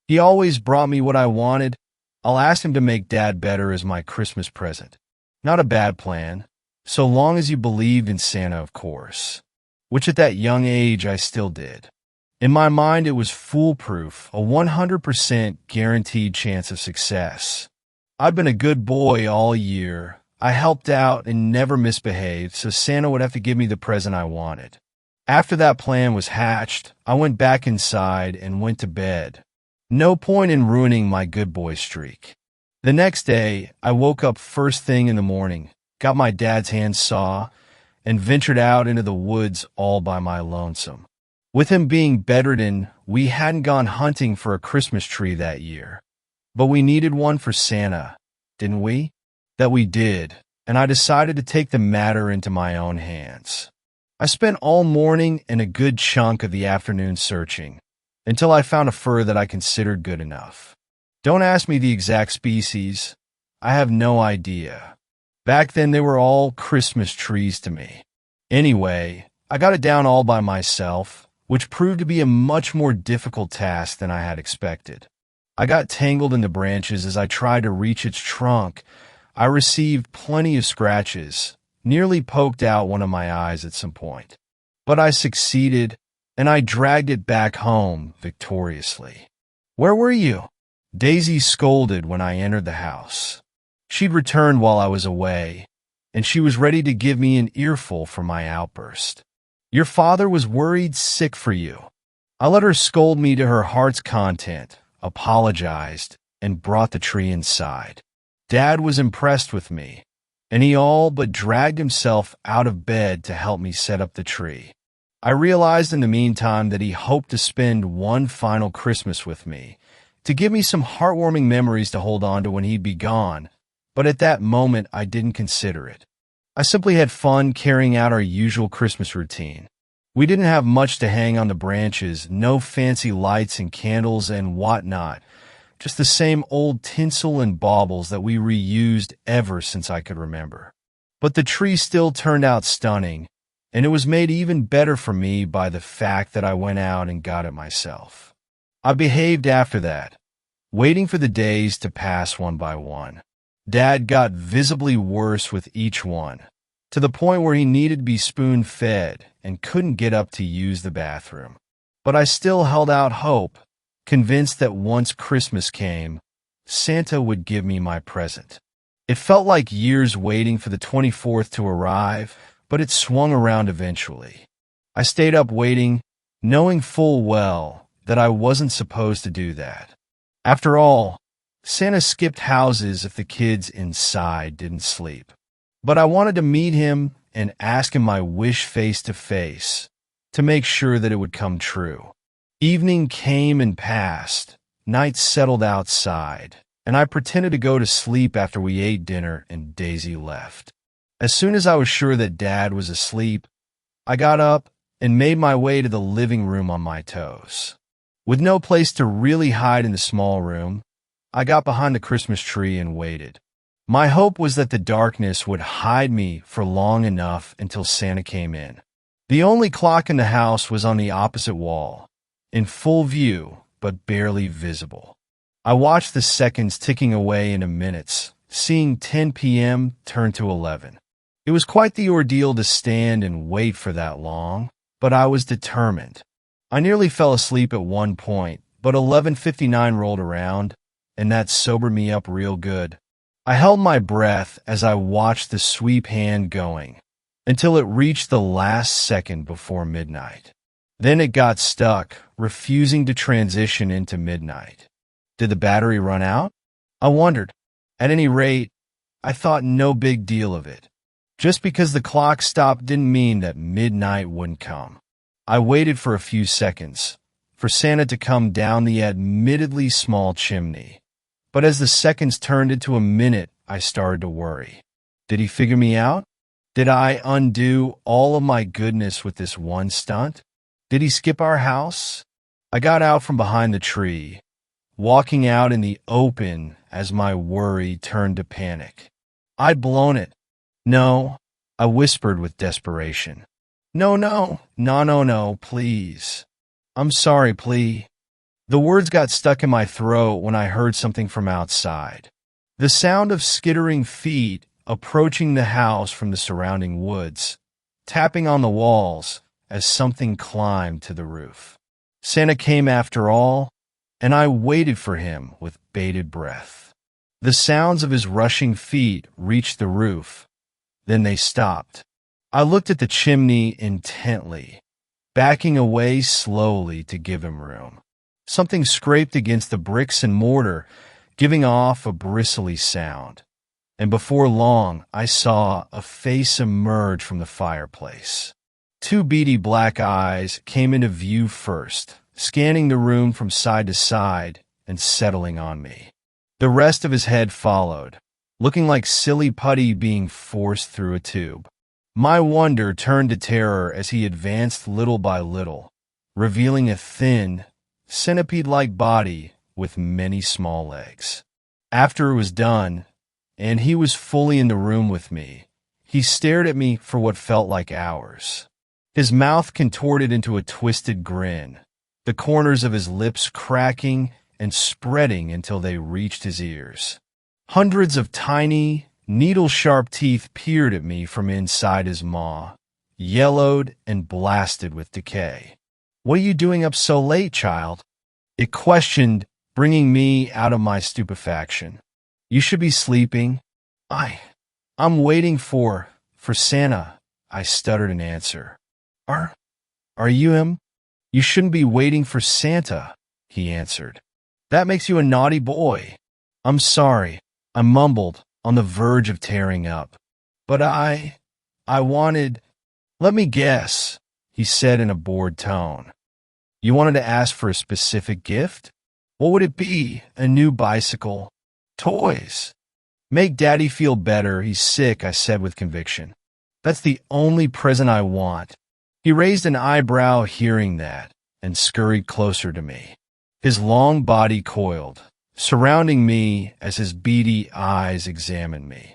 He always brought me what I wanted. I'll ask him to make Dad better as my Christmas present. Not a bad plan, so long as you believed in Santa, of course, which at that young age I still did. In my mind, it was foolproof, a 100% guaranteed chance of success. I'd been a good boy all year. I helped out and never misbehaved, so Santa would have to give me the present I wanted. After that plan was hatched, I went back inside and went to bed. No point in ruining my good boy streak. The next day, I woke up first thing in the morning, got my dad's handsaw, and ventured out into the woods all by my lonesome. With him being bedridden, we hadn't gone hunting for a Christmas tree that year. But we needed one for Santa, didn't we? That we did, and I decided to take the matter into my own hands. I spent all morning and a good chunk of the afternoon searching, until I found a fir that I considered good enough. Don't ask me the exact species. I have no idea. Back then they were all Christmas trees to me. Anyway, I got it down all by myself, which proved to be a much more difficult task than I had expected. I got tangled in the branches as I tried to reach its trunk. I received plenty of scratches, nearly poked out one of my eyes at some point. But I succeeded, and I dragged it back home victoriously. Where were you? Daisy scolded when I entered the house. She'd returned while I was away, and she was ready to give me an earful for my outburst. Your father was worried sick for you. I let her scold me to her heart's content, apologized, and brought the tree inside. Dad was impressed with me, and he all but dragged himself out of bed to help me set up the tree. I realized in the meantime that he hoped to spend one final Christmas with me, to give me some heartwarming memories to hold on to when he'd be gone, but at that moment I didn't consider it. I simply had fun carrying out our usual Christmas routine. We didn't have much to hang on the branches, no fancy lights and candles and whatnot, just the same old tinsel and baubles that we reused ever since I could remember. But the tree still turned out stunning, and it was made even better for me by the fact that I went out and got it myself. I behaved after that. waiting for the days to pass one by one. Dad got visibly worse with each one, to the point where he needed to be spoon-fed and couldn't get up to use the bathroom. But I still held out hope, convinced that once Christmas came, Santa would give me my present. It felt like years waiting for the 24th to arrive, but it swung around eventually. I stayed up waiting, knowing full well that I wasn't supposed to do that. After all, Santa skipped houses if the kids inside didn't sleep. But I wanted to meet him and ask him my wish face to face, to make sure that it would come true. Evening came and passed, night settled outside, and I pretended to go to sleep after we ate dinner and Daisy left. As soon as I was sure that Dad was asleep, I got up and made my way to the living room on my toes. With no place to really hide in the small room, I got behind the Christmas tree and waited. My hope was that the darkness would hide me for long enough until Santa came in. The only clock in the house was on the opposite wall, in full view but barely visible. I watched the seconds ticking away into minutes, seeing 10 p.m. turn to 11. It was quite the ordeal to stand and wait for that long, but I was determined. I nearly fell asleep at one point, but 11:59 rolled around, and that sobered me up real good. I held my breath as I watched the sweep hand going, until it reached the last second before midnight. Then it got stuck, refusing to transition into midnight. Did the battery run out? I wondered. At any rate, I thought no big deal of it. Just because the clock stopped didn't mean that midnight wouldn't come. I waited for a few seconds, for Santa to come down the admittedly small chimney. But as the seconds turned into a minute, I started to worry. Did he figure me out? Did I undo all of my goodness with this one stunt? Did he skip our house? I got out from behind the tree, walking out in the open as my worry turned to panic. I'd blown it. No, I whispered with desperation. No, please. I'm sorry, please. The words got stuck in my throat when I heard something from outside. The sound of skittering feet approaching the house from the surrounding woods, tapping on the walls as something climbed to the roof. Santa came after all, and I waited for him with bated breath. The sounds of his rushing feet reached the roof. Then they stopped. I looked at the chimney intently, backing away slowly to give him room. Something scraped against the bricks and mortar, giving off a bristly sound. And before long, I saw a face emerge from the fireplace. Two beady black eyes came into view first, scanning the room from side to side and settling on me. The rest of his head followed, looking like silly putty being forced through a tube. My wonder turned to terror as he advanced little by little, revealing a thin, centipede-like body with many small legs. After it was done, and he was fully in the room with me, he stared at me for what felt like hours. His mouth contorted into a twisted grin, the corners of his lips cracking and spreading until they reached his ears. Hundreds of tiny, needle-sharp teeth peered at me from inside his maw, yellowed and blasted with decay. "What are you doing up so late, child?" It questioned, bringing me out of my stupefaction. "You should be sleeping." I'm waiting for Santa," I stuttered in answer. Are you him?" "You shouldn't be waiting for Santa," he answered. "That makes you a naughty boy." "I'm sorry," I mumbled, on the verge of tearing up. "But I wanted—" "Let me guess," he said in a bored tone. "You wanted to ask for a specific gift? What would it be? A new bicycle? Toys?" "Make Daddy feel better. He's sick," I said with conviction. "That's the only present I want." He raised an eyebrow hearing that and scurried closer to me. His long body coiled, surrounding me as his beady eyes examined me.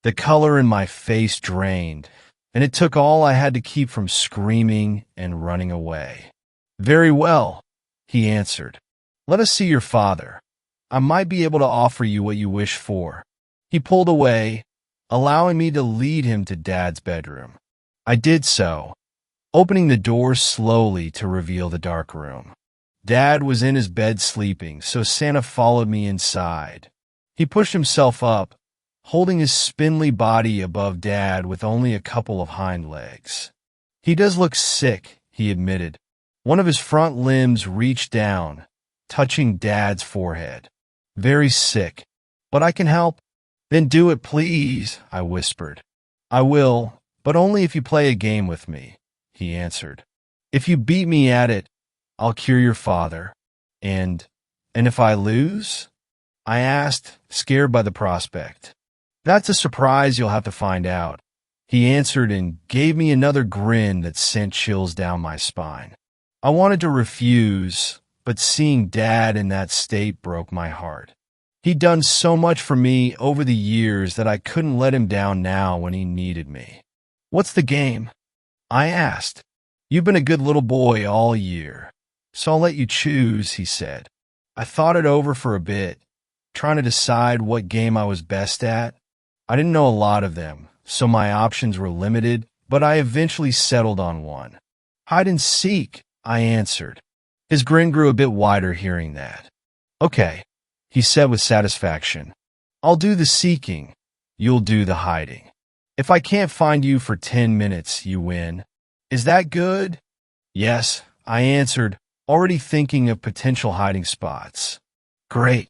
The color in my face drained, and it took all I had to keep from screaming and running away. "Very well," he answered. "Let us see your father." I might be able to offer you what you wish for." He pulled away, allowing me to lead him to Dad's bedroom. I did so, opening the door slowly to reveal the dark room. Dad was in his bed sleeping, so Santa followed me inside. He pushed himself up, holding his spindly body above Dad with only a couple of hind legs. "He does look sick," he admitted. One of his front limbs reached down, touching Dad's forehead. "Very sick, but I can help." "Then do it, please," I whispered. "I will, but only if you play a game with me," he answered. "If you beat me at it, I'll cure your father." And if I lose?" I asked, scared by the prospect. "That's a surprise you'll have to find out," he answered and gave me another grin that sent chills down my spine. I wanted to refuse, but seeing Dad in that state broke my heart. He'd done so much for me over the years that I couldn't let him down now when he needed me. "What's the game?" I asked. "You've been a good little boy all year, so I'll let you choose," he said. I thought it over for a bit, trying to decide what game I was best at. I didn't know a lot of them, so my options were limited, but I eventually settled on one. "Hide and seek," I answered. His grin grew a bit wider hearing that. "Okay," he said with satisfaction. "I'll do the seeking. You'll do the hiding. If I can't find you for 10 minutes, you win. Is that good?" "Yes," I answered, already thinking of potential hiding spots. "Great.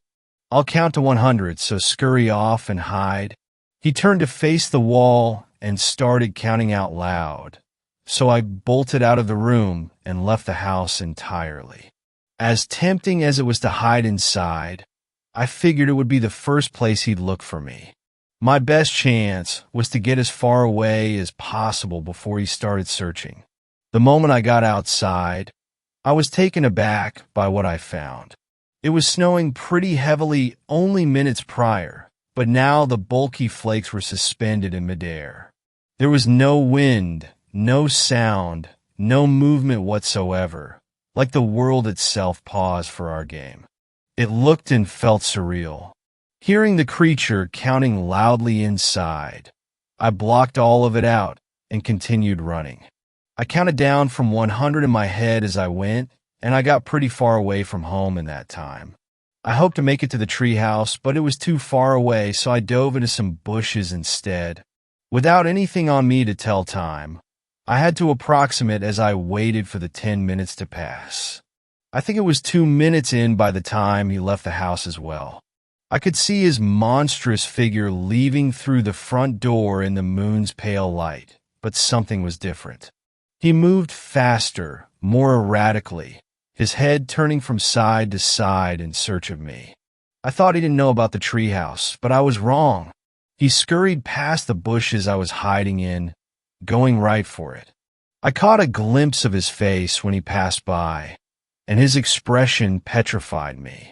I'll count to 100, so scurry off and hide." He turned to face the wall and started counting out loud, so I bolted out of the room and left the house entirely. As tempting as it was to hide inside, I figured it would be the first place he'd look for me. My best chance was to get as far away as possible before he started searching. The moment I got outside, I was taken aback by what I found. It was snowing pretty heavily only minutes prior, but now the bulky flakes were suspended in midair. There was no wind, no sound, no movement whatsoever, like the world itself paused for our game. It looked and felt surreal. Hearing the creature counting loudly inside, I blocked all of it out and continued running. I counted down from 100 in my head as I went, and I got pretty far away from home in that time. I hoped to make it to the treehouse, but it was too far away, so I dove into some bushes instead. Without anything on me to tell time, I had to approximate as I waited for the 10 minutes to pass. I think it was 2 minutes in by the time he left the house as well. I could see his monstrous figure leaving through the front door in the moon's pale light, but something was different. He moved faster, more erratically, his head turning from side to side in search of me. I thought he didn't know about the treehouse, but I was wrong. He scurried past the bushes I was hiding in, going right for it. I caught a glimpse of his face when he passed by, and his expression petrified me.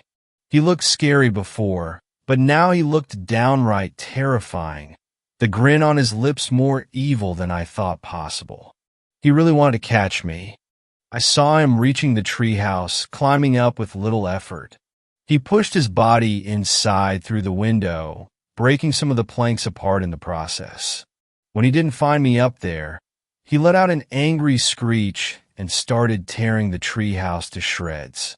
He looked scary before, but now he looked downright terrifying, the grin on his lips more evil than I thought possible. He really wanted to catch me. I saw him reaching the treehouse, climbing up with little effort. He pushed his body inside through the window, breaking some of the planks apart in the process. When he didn't find me up there, he let out an angry screech and started tearing the treehouse to shreds.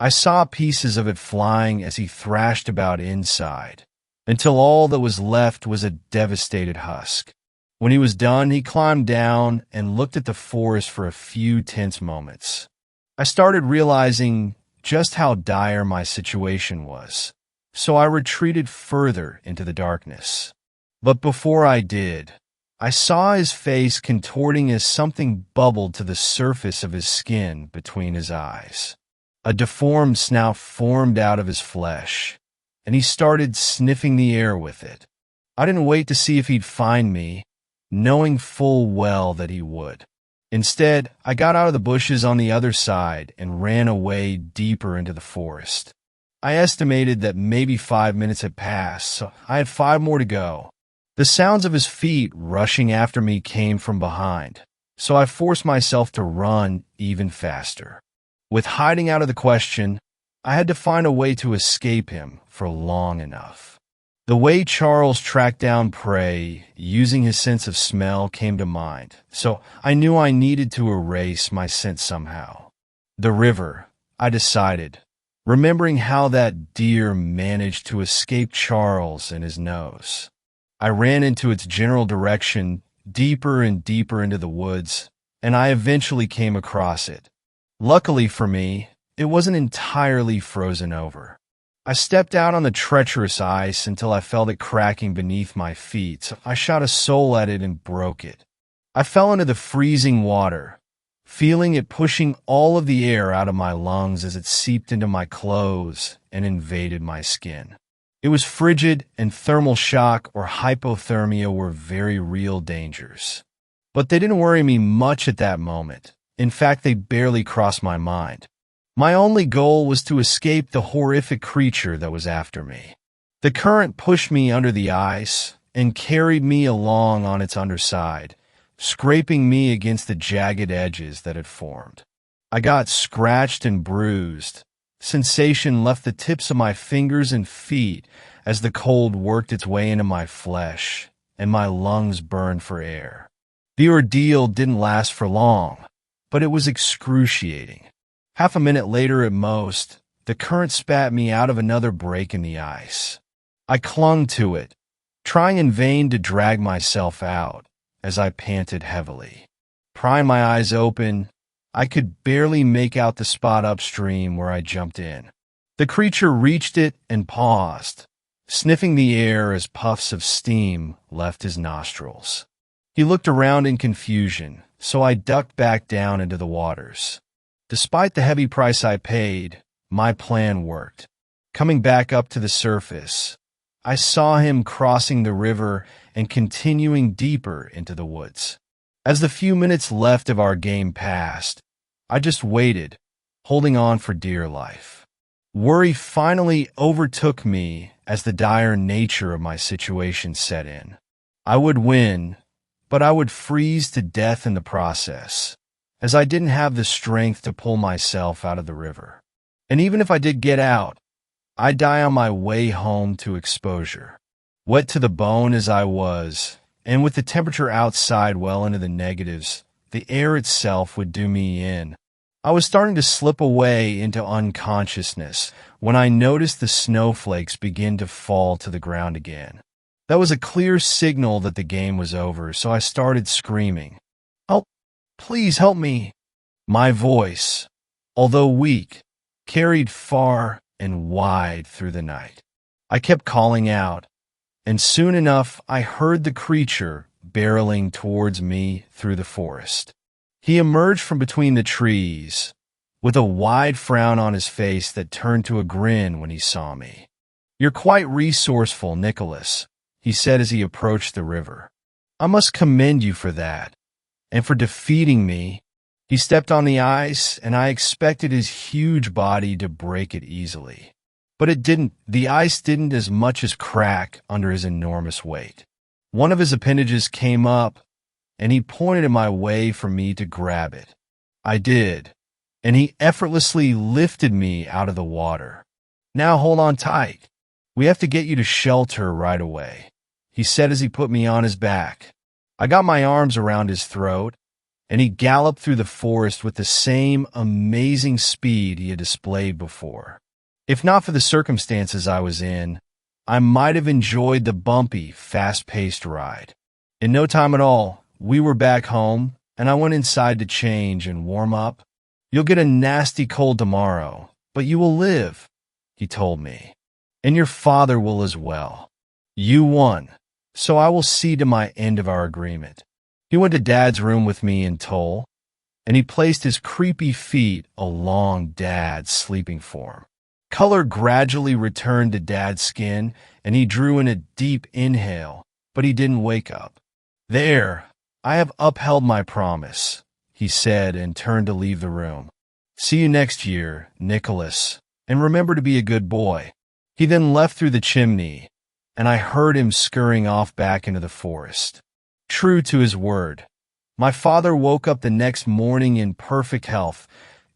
I saw pieces of it flying as he thrashed about inside, until all that was left was a devastated husk. When he was done, he climbed down and looked at the forest for a few tense moments. I started realizing just how dire my situation was, so I retreated further into the darkness. But before I did, I saw his face contorting as something bubbled to the surface of his skin between his eyes. A deformed snout formed out of his flesh, and he started sniffing the air with it. I didn't wait to see if he'd find me, knowing full well that he would. Instead, I got out of the bushes on the other side and ran away deeper into the forest. I estimated that maybe 5 minutes had passed, so I had 5 more to go. The sounds of his feet rushing after me came from behind, so I forced myself to run even faster. With hiding out of the question, I had to find a way to escape him for long enough. The way Charles tracked down prey, using his sense of smell, came to mind, so I knew I needed to erase my scent somehow. The river, I decided, remembering how that deer managed to escape Charles and his nose. I ran into its general direction, deeper and deeper into the woods, and I eventually came across it. Luckily for me, it wasn't entirely frozen over. I stepped out on the treacherous ice until I felt it cracking beneath my feet, so I shot a soul at it and broke it. I fell into the freezing water, feeling it pushing all of the air out of my lungs as it seeped into my clothes and invaded my skin. It was frigid, and thermal shock or hypothermia were very real dangers. But they didn't worry me much at that moment. In fact, they barely crossed my mind. My only goal was to escape the horrific creature that was after me. The current pushed me under the ice and carried me along on its underside, scraping me against the jagged edges that had formed. I got scratched and bruised. Sensation left the tips of my fingers and feet as the cold worked its way into my flesh, and my lungs burned for air. The ordeal didn't last for long, but it was excruciating. Half a minute later at most, the current spat me out of another break in the ice. I clung to it, trying in vain to drag myself out as I panted heavily. Prying my eyes open, I could barely make out the spot upstream where I jumped in. The creature reached it and paused, sniffing the air as puffs of steam left his nostrils. He looked around in confusion, so I ducked back down into the waters. Despite the heavy price I paid, my plan worked. Coming back up to the surface, I saw him crossing the river and continuing deeper into the woods. As the few minutes left of our game passed, I just waited, holding on for dear life. Worry finally overtook me as the dire nature of my situation set in. I would win, but I would freeze to death in the process, as I didn't have the strength to pull myself out of the river. And even if I did get out, I'd die on my way home to exposure. Wet to the bone as I was, and with the temperature outside well into the negatives, the air itself would do me in. I was starting to slip away into unconsciousness when I noticed the snowflakes begin to fall to the ground again. That was a clear signal that the game was over, so I started screaming, "Help! Please help me!" My voice, although weak, carried far and wide through the night. I kept calling out, and soon enough I heard the creature barreling towards me through the forest. He emerged from between the trees, with a wide frown on his face that turned to a grin when he saw me. "You're quite resourceful, Nicholas," he said as he approached the river. "I must commend you for that, and for defeating me." He stepped on the ice, and I expected his huge body to break it easily. But it didn't. The ice didn't as much as crack under his enormous weight. One of his appendages came up, and he pointed it my way for me to grab it. I did, and he effortlessly lifted me out of the water. "Now hold on tight. We have to get you to shelter right away," he said as he put me on his back. I got my arms around his throat, and he galloped through the forest with the same amazing speed he had displayed before. If not for the circumstances I was in, I might have enjoyed the bumpy, fast-paced ride. In no time at all, we were back home, and I went inside to change and warm up. "You'll get a nasty cold tomorrow, but you will live," he told me. "And your father will as well. You won, so I will see to my end of our agreement." He went to Dad's room with me in tow, and he placed his creepy feet along Dad's sleeping form. Color gradually returned to Dad's skin, and he drew in a deep inhale, but he didn't wake up. "There, I have upheld my promise," he said and turned to leave the room. "See you next year, Nicholas, and remember to be a good boy." He then left through the chimney, and I heard him scurrying off back into the forest. True to his word, my father woke up the next morning in perfect health,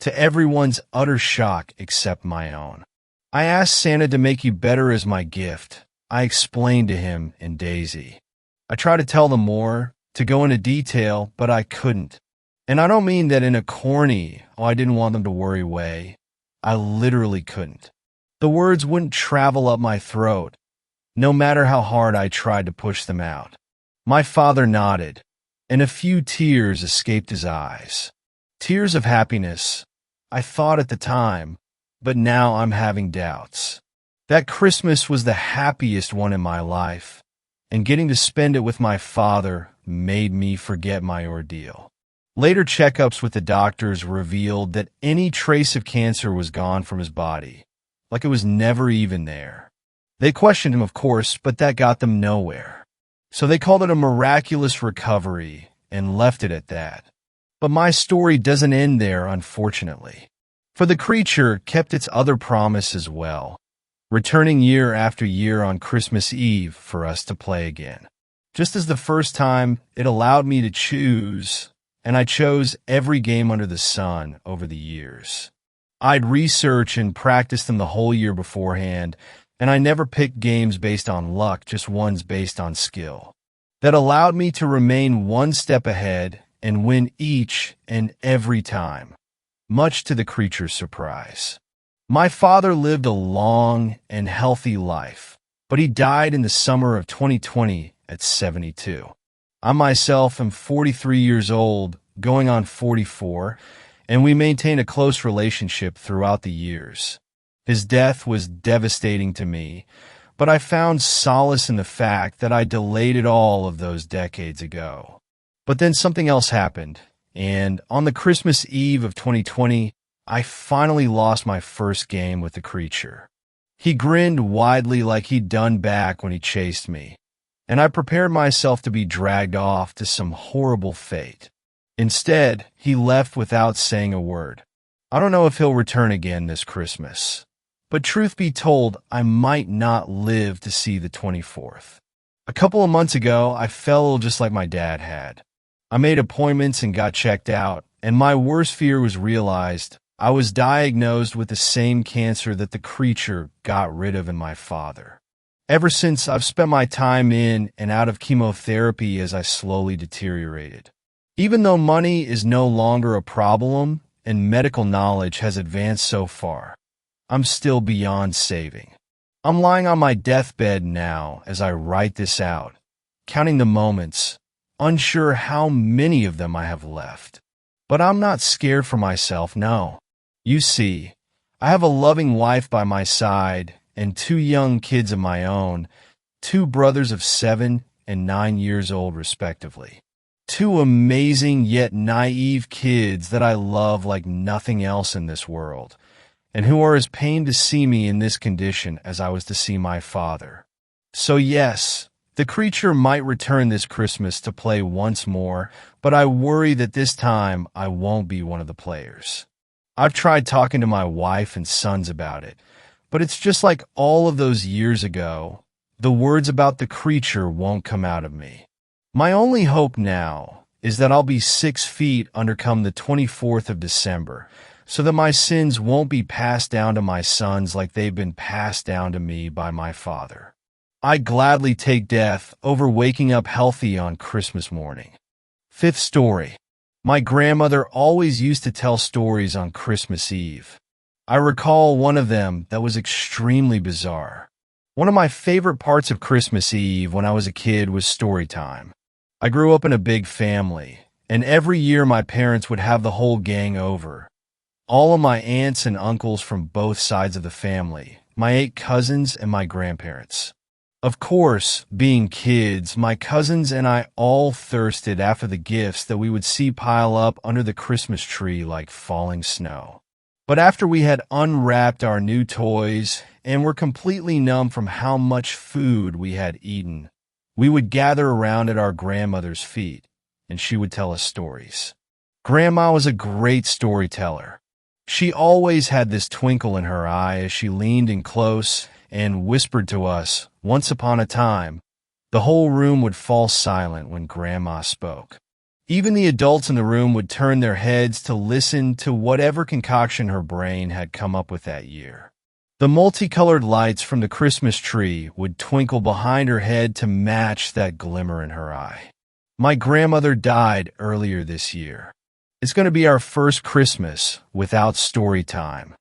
to everyone's utter shock except my own. I asked Santa to make you better as my gift. I explained to him and Daisy. I tried to tell them more, to go into detail, but I couldn't. And I don't mean that in a corny, oh, I didn't want them to worry way. I literally couldn't. The words wouldn't travel up my throat, no matter how hard I tried to push them out. My father nodded, and a few tears escaped his eyes. Tears of happiness, I thought at the time, but now I'm having doubts. That Christmas was the happiest one in my life, and getting to spend it with my father made me forget my ordeal. Later checkups with the doctors revealed that any trace of cancer was gone from his body, like it was never even there. They questioned him, of course, but that got them nowhere. So they called it a miraculous recovery and left it at that. But my story doesn't end there, unfortunately. For the creature kept its other promise as well, returning year after year on Christmas Eve for us to play again. Just as the first time, it allowed me to choose, and I chose every game under the sun over the years. I'd research and practice them the whole year beforehand, and I never picked games based on luck, just ones based on skill. That allowed me to remain one step ahead and win each and every time, much to the creature's surprise. My father lived a long and healthy life, but he died in the summer of 2020 at 72. I myself am 43 years old, going on 44, and we maintain a close relationship throughout the years. His death was devastating to me, but I found solace in the fact that I delayed it all of those decades ago. But then something else happened, and on the Christmas Eve of 2020, I finally lost my first game with the creature. He grinned widely like he'd done back when he chased me, and I prepared myself to be dragged off to some horrible fate. Instead, he left without saying a word. I don't know if he'll return again this Christmas, but truth be told, I might not live to see the 24th. A couple of months ago, I fell just like my dad had. I made appointments and got checked out, and my worst fear was realized. I was diagnosed with the same cancer that the creature got rid of in my father. Ever since, I've spent my time in and out of chemotherapy as I slowly deteriorated. Even though money is no longer a problem and medical knowledge has advanced so far, I'm still beyond saving. I'm lying on my deathbed now as I write this out, counting the moments, unsure how many of them I have left. But I'm not scared for myself, no. You see, I have a loving wife by my side and 2 young kids of my own, 2 brothers of 7 and 9 years old respectively. 2 amazing yet naive kids that I love like nothing else in this world, and who are as pained to see me in this condition as I was to see my father. So yes, the creature might return this Christmas to play once more, but I worry that this time I won't be one of the players. I've tried talking to my wife and sons about it, but it's just like all of those years ago. The words about the creature won't come out of me. My only hope now is that I'll be 6 feet under come the 24th of December, so that my sins won't be passed down to my sons like they've been passed down to me by my father. I'd gladly take death over waking up healthy on Christmas morning. 5th story. My grandmother always used to tell stories on Christmas Eve. I recall one of them that was extremely bizarre. One of my favorite parts of Christmas Eve when I was a kid was story time. I grew up in a big family, and every year my parents would have the whole gang over. All of my aunts and uncles from both sides of the family, my 8 cousins and my grandparents. Of course, being kids, my cousins and I all thirsted after the gifts that we would see pile up under the Christmas tree like falling snow. But after we had unwrapped our new toys and were completely numb from how much food we had eaten, we would gather around at our grandmother's feet, and she would tell us stories. Grandma was a great storyteller. She always had this twinkle in her eye as she leaned in close and whispered to us, once upon a time. The whole room would fall silent when Grandma spoke. Even the adults in the room would turn their heads to listen to whatever concoction her brain had come up with that year. The multicolored lights from the Christmas tree would twinkle behind her head to match that glimmer in her eye. My grandmother died earlier this year. It's going to be our first Christmas without story time.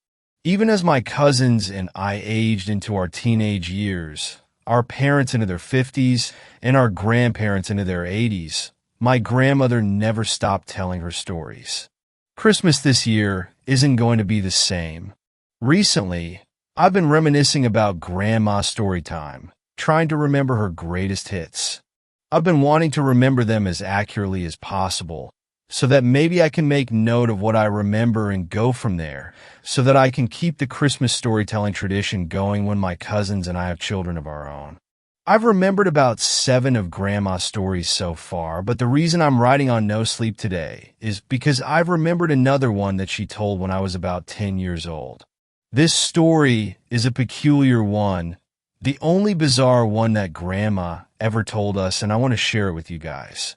Even as my cousins and I aged into our teenage years, our parents into their 50s, and our grandparents into their 80s, my grandmother never stopped telling her stories. Christmas this year isn't going to be the same. Recently, I've been reminiscing about Grandma's story time, trying to remember her greatest hits. I've been wanting to remember them as accurately as possible, so that maybe I can make note of what I remember and go from there, so that I can keep the Christmas storytelling tradition going when my cousins and I have children of our own. I've remembered about 7 of Grandma's stories so far, but the reason I'm writing on No Sleep today is because I've remembered another one that she told when I was about 10 years old. This story is a peculiar one, the only bizarre one that Grandma ever told us, and I want to share it with you guys.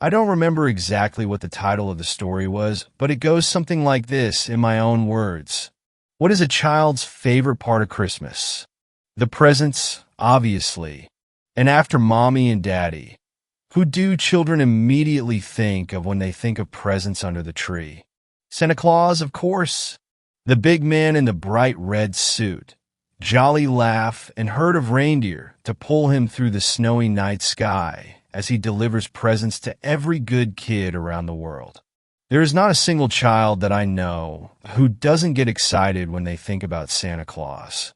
I don't remember exactly what the title of the story was, but it goes something like this in my own words. What is a child's favorite part of Christmas? The presents, obviously. And after Mommy and Daddy, who do children immediately think of when they think of presents under the tree? Santa Claus, of course. The big man in the bright red suit, jolly laugh, and herd of reindeer to pull him through the snowy night sky as he delivers presents to every good kid around the world. There is not a single child that I know who doesn't get excited when they think about Santa Claus.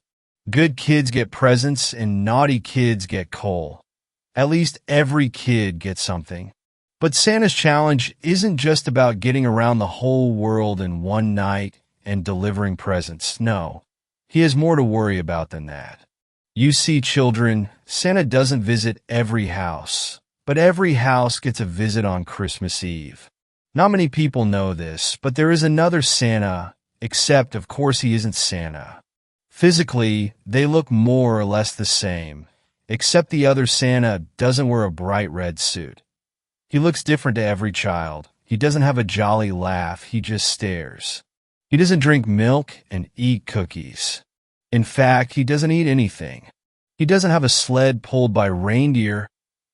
Good kids get presents and naughty kids get coal. At least every kid gets something. But Santa's challenge isn't just about getting around the whole world in one night and delivering presents. No, he has more to worry about than that. You see, children, Santa doesn't visit every house, but every house gets a visit on Christmas Eve. Not many people know this, but there is another Santa, except, of course, he isn't Santa. Physically, they look more or less the same, except the other Santa doesn't wear a bright red suit. He looks different to every child. He doesn't have a jolly laugh, he just stares. He doesn't drink milk and eat cookies. In fact, he doesn't eat anything. He doesn't have a sled pulled by reindeer,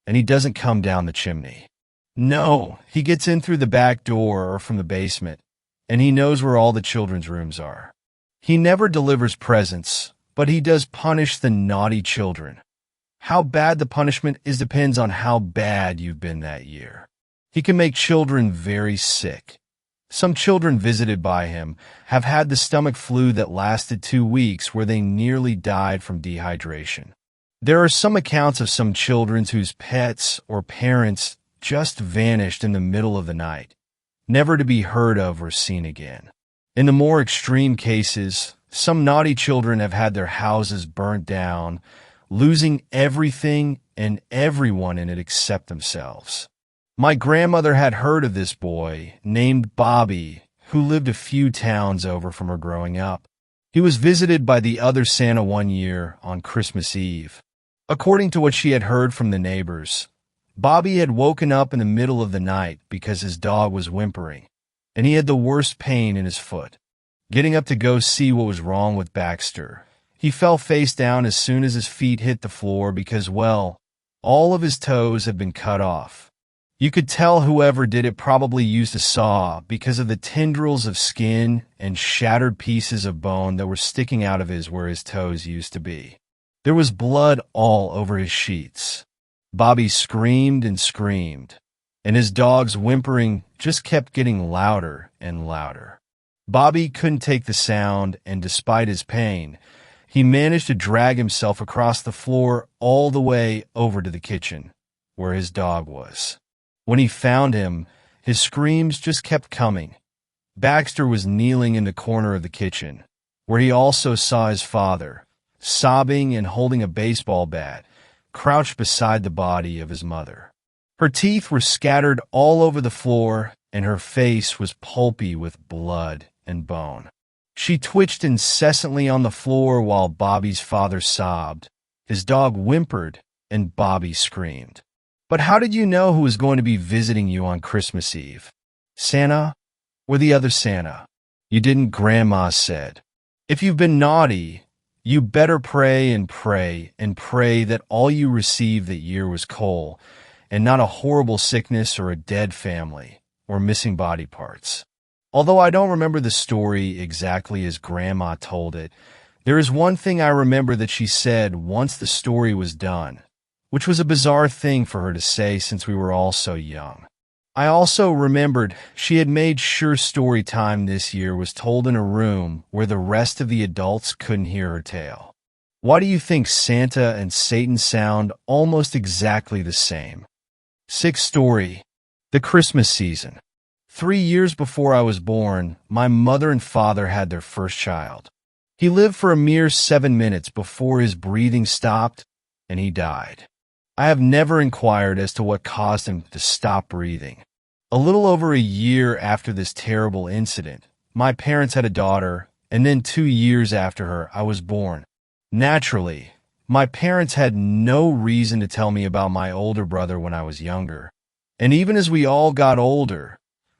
and he doesn't come down the chimney. No, he gets in through the back door or from the basement, and he knows where all the children's rooms are. He never delivers presents, but he does punish the naughty children. How bad the punishment is depends on how bad you've been that year. He can make children very sick. Some children visited by him have had the stomach flu that lasted 2 weeks where they nearly died from dehydration. There are some accounts of some children whose pets or parents just vanished in the middle of the night, never to be heard of or seen again. In the more extreme cases, some naughty children have had their houses burnt down, losing everything and everyone in it except themselves. My grandmother had heard of this boy named Bobby, who lived a few towns over from her growing up. He was visited by the other Santa one year on Christmas Eve. According to what she had heard from the neighbors, Bobby had woken up in the middle of the night because his dog was whimpering, and he had the worst pain in his foot. Getting up to go see what was wrong with Baxter, he fell face down as soon as his feet hit the floor because, well, all of his toes had been cut off. You could tell whoever did it probably used a saw because of the tendrils of skin and shattered pieces of bone that were sticking out of where his toes used to be. There was blood all over his sheets. Bobby screamed and screamed, and his dog's whimpering just kept getting louder and louder. Bobby couldn't take the sound, and despite his pain, he managed to drag himself across the floor all the way over to the kitchen, where his dog was. When he found him, his screams just kept coming. Baxter was kneeling in the corner of the kitchen, where he also saw his father, sobbing and holding a baseball bat, crouched beside the body of his mother. Her teeth were scattered all over the floor, and her face was pulpy with blood and bone. She twitched incessantly on the floor while Bobby's father sobbed. His dog whimpered, and Bobby screamed. But how did you know who was going to be visiting you on Christmas Eve? Santa or the other Santa? You didn't, Grandma said. If you've been naughty, you better pray and pray and pray that all you received that year was coal and not a horrible sickness or a dead family or missing body parts. Although I don't remember the story exactly as Grandma told it, there is one thing I remember that she said once the story was done, which was a bizarre thing for her to say since we were all so young. I also remembered she had made sure story time this year was told in a room where the rest of the adults couldn't hear her tale. Why do you think Santa and Satan sound almost exactly the same? Sixth story, the Christmas season. 3 years before I was born, my mother and father had their first child. He lived for a mere 7 minutes before his breathing stopped and he died. I have never inquired as to what caused him to stop breathing. A little over a year after this terrible incident, my parents had a daughter, and then 2 years after her, I was born. Naturally, my parents had no reason to tell me about my older brother when I was younger. And even as we all got older,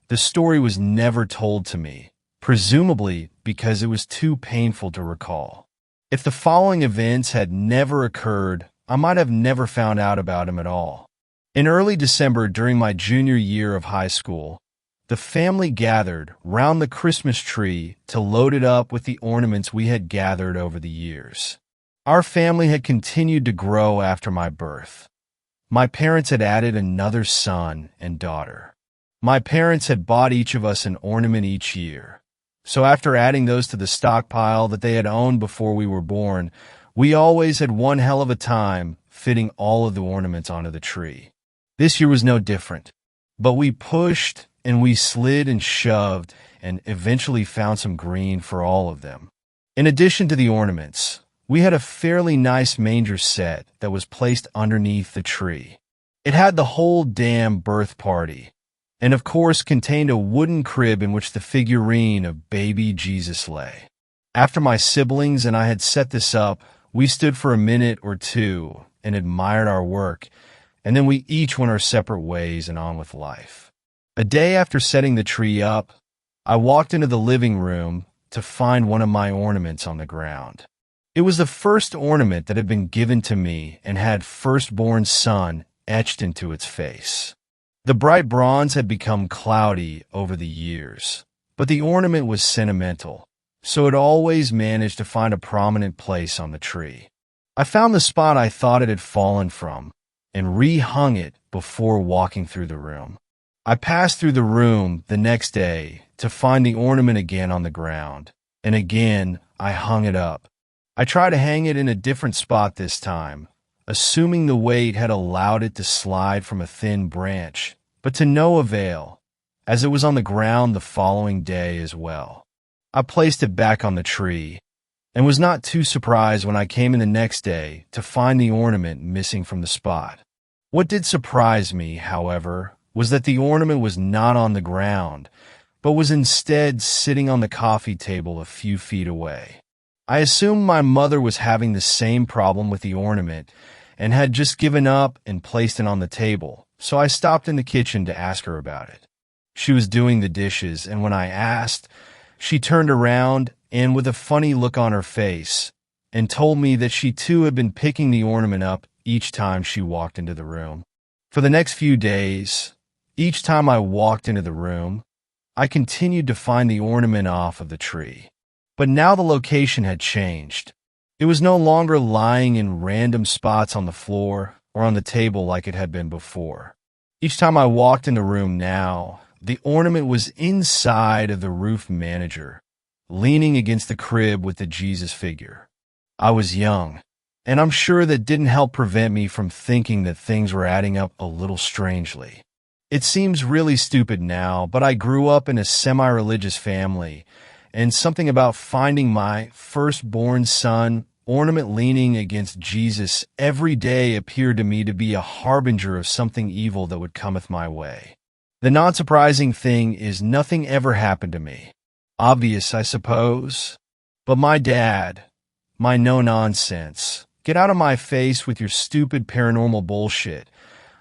the story was never told to me, presumably because it was too painful to recall. If the following events had never occurred, I might have never found out about him at all. In early December during my junior year of high school, the family gathered round the Christmas tree to load it up with the ornaments we had gathered over the years. Our family had continued to grow after my birth. My parents had added another son and daughter. My parents had bought each of us an ornament each year. So after adding those to the stockpile that they had owned before we were born, we always had one hell of a time fitting all of the ornaments onto the tree. This year was no different, but we pushed and we slid and shoved and eventually found some green for all of them. In addition to the ornaments, we had a fairly nice manger set that was placed underneath the tree. It had the whole damn birth party, and of course contained a wooden crib in which the figurine of baby Jesus lay. After my siblings and I had set this up, we stood for a minute or two and admired our work, and then we each went our separate ways and on with life. A day after setting the tree up, I walked into the living room to find one of my ornaments on the ground. It was the first ornament that had been given to me and had firstborn son etched into its face. The bright bronze had become cloudy over the years, but the ornament was sentimental, so it always managed to find a prominent place on the tree. I found the spot I thought it had fallen from and rehung it before walking through the room. I passed through the room the next day to find the ornament again on the ground, and again I hung it up. I tried to hang it in a different spot this time, assuming the weight had allowed it to slide from a thin branch, but to no avail, as it was on the ground the following day as well. I placed it back on the tree, and was not too surprised when I came in the next day to find the ornament missing from the spot. What did surprise me, however, was that the ornament was not on the ground, but was instead sitting on the coffee table a few feet away. I assumed my mother was having the same problem with the ornament and had just given up and placed it on the table, so I stopped in the kitchen to ask her about it. She was doing the dishes, and when I asked, she turned around and with a funny look on her face and told me that she too had been picking the ornament up each time she walked into the room. For the next few days, each time I walked into the room, I continued to find the ornament off of the tree. But now the location had changed. It was no longer lying in random spots on the floor or on the table like it had been before. Each time I walked in the room now, the ornament was inside of the roof manager, leaning against the crib with the Jesus figure. I was young, and I'm sure that didn't help prevent me from thinking that things were adding up a little strangely. It seems really stupid now, but I grew up in a semi-religious family, and something about finding my firstborn son ornament leaning against Jesus every day appeared to me to be a harbinger of something evil that would cometh my way. The non-surprising thing is nothing ever happened to me. Obvious, I suppose. But my dad, my no-nonsense, get out of my face with your stupid paranormal bullshit,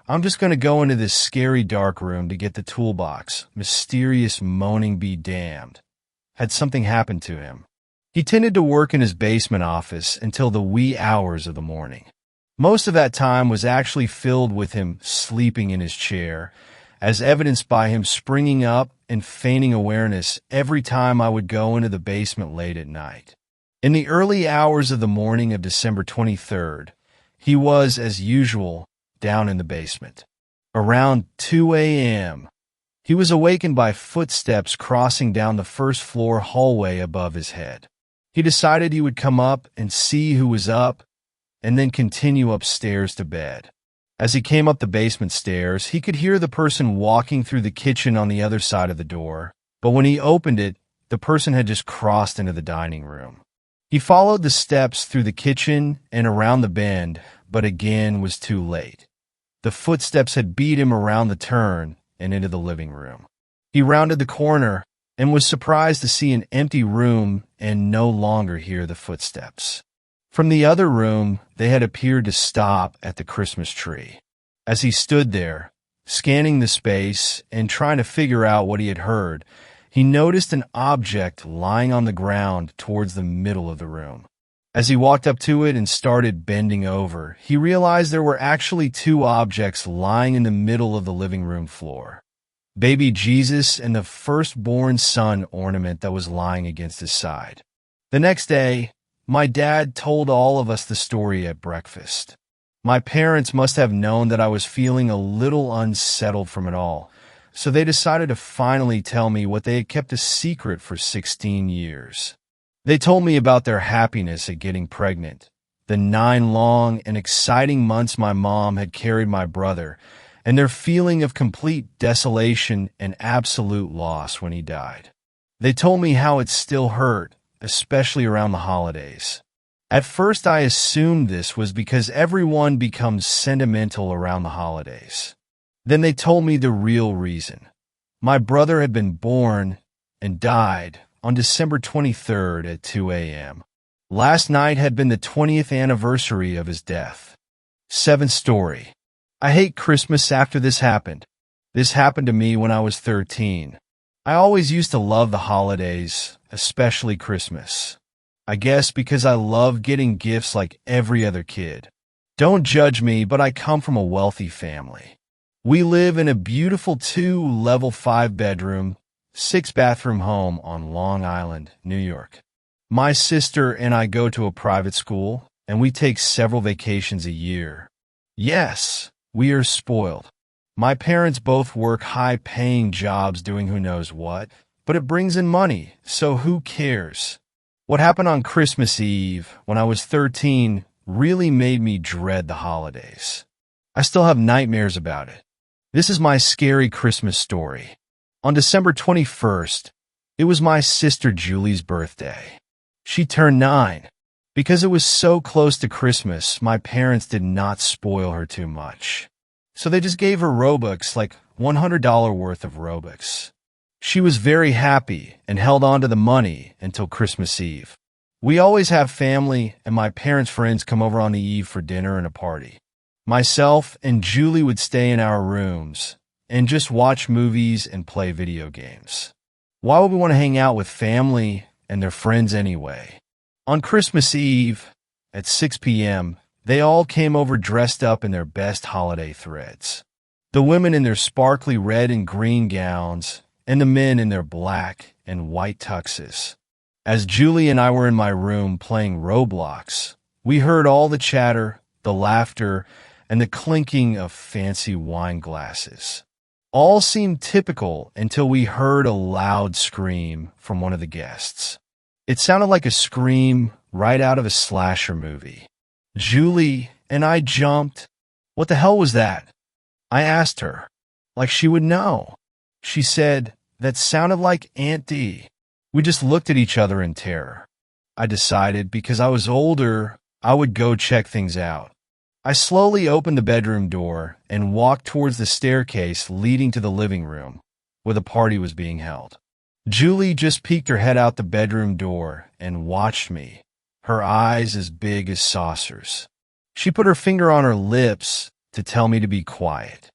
I'm just going to go into this scary dark room to get the toolbox. Mysterious moaning be damned. Had something happened to him? He tended to work in his basement office until the wee hours of the morning. Most of that time was actually filled with him sleeping in his chair, as evidenced by him springing up and feigning awareness every time I would go into the basement late at night. In the early hours of the morning of December 23rd, he was, as usual, down in the basement. Around 2 a.m., he was awakened by footsteps crossing down the first-floor hallway above his head. He decided he would come up and see who was up, and then continue upstairs to bed. As he came up the basement stairs, he could hear the person walking through the kitchen on the other side of the door, but when he opened it, the person had just crossed into the dining room. He followed the steps through the kitchen and around the bend, but again was too late. The footsteps had beat him around the turn and into the living room. He rounded the corner and was surprised to see an empty room and no longer hear the footsteps. From the other room, they had appeared to stop at the Christmas tree. As he stood there, scanning the space and trying to figure out what he had heard, he noticed an object lying on the ground towards the middle of the room. As he walked up to it and started bending over, he realized there were actually two objects lying in the middle of the living room floor. Baby Jesus and the firstborn son ornament that was lying against his side. The next day, my dad told all of us the story at breakfast. My parents must have known that I was feeling a little unsettled from it all, so they decided to finally tell me what they had kept a secret for 16 years. They told me about their happiness at getting pregnant, the 9 long and exciting months my mom had carried my brother, and their feeling of complete desolation and absolute loss when he died. They told me how it still hurt, especially around the holidays. At first I assumed this was because everyone becomes sentimental around the holidays. Then they told me the real reason. My brother had been born and died on December 23rd at 2 a.m. Last night had been the 20th anniversary of his death. 7th story. I hate Christmas after this happened. This happened to me when I was 13. I always used to love the holidays, especially Christmas. I guess because I love getting gifts like every other kid. Don't judge me, but I come from a wealthy family. We live in a beautiful 2-level 5-bedroom, 6-bathroom home on Long Island, New York. My sister and I go to a private school, and we take several vacations a year. Yes, we are spoiled. My parents both work high-paying jobs doing who knows what, but it brings in money, so who cares? What happened on Christmas Eve, when I was 13, really made me dread the holidays. I still have nightmares about it. This is my scary Christmas story. On December 21st, it was my sister Julie's birthday. She turned 9. Because it was so close to Christmas, my parents did not spoil her too much. So they just gave her Robux, like $100 worth of Robux. She was very happy and held on to the money until Christmas Eve. We always have family and my parents' friends come over on the eve for dinner and a party. Myself and Julie would stay in our rooms and just watch movies and play video games. Why would we want to hang out with family and their friends anyway? On Christmas Eve, at 6 p.m., they all came over dressed up in their best holiday threads. The women in their sparkly red and green gowns, and the men in their black and white tuxes. As Julie and I were in my room playing Roblox, we heard all the chatter, the laughter, and the clinking of fancy wine glasses. All seemed typical until we heard a loud scream from one of the guests. It sounded like a scream right out of a slasher movie. Julie and I jumped. What the hell was that? I asked her, like she would know. She said, that sounded like Aunt Dee. We just looked at each other in terror. I decided because I was older, I would go check things out. I slowly opened the bedroom door and walked towards the staircase leading to the living room, where the party was being held. Julie just peeked her head out the bedroom door and watched me, her eyes as big as saucers. She put her finger on her lips to tell me to be quiet.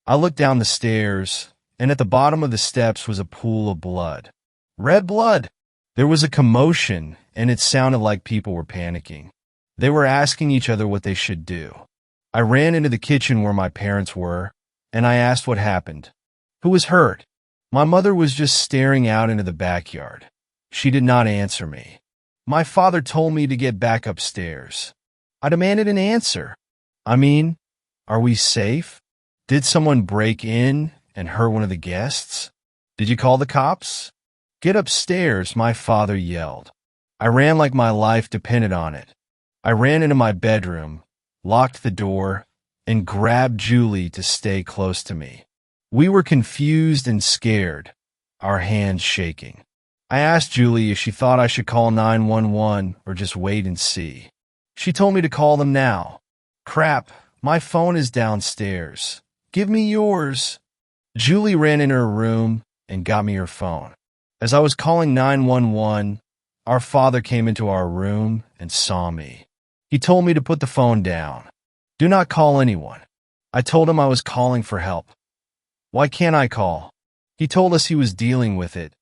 I looked down the stairs, and at the bottom of the steps was a pool of blood. Red blood! There was a commotion, and it sounded like people were panicking. They were asking each other what they should do. I ran into the kitchen where my parents were, and I asked what happened. Who was hurt? My mother was just staring out into the backyard. She did not answer me. My father told me to get back upstairs. I demanded an answer. I mean, are we safe? Did someone break in and hurt one of the guests? Did you call the cops? Get upstairs, my father yelled. I ran like my life depended on it. I ran into my bedroom, locked the door, and grabbed Julie to stay close to me. We were confused and scared, our hands shaking. I asked Julie if she thought I should call 911 or just wait and see. She told me to call them now. Crap, my phone is downstairs. Give me yours. Julie ran into her room and got me her phone. As I was calling 911, our father came into our room and saw me. He told me to put the phone down. Do not call anyone. I told him I was calling for help. Why can't I call? He told us he was dealing with it.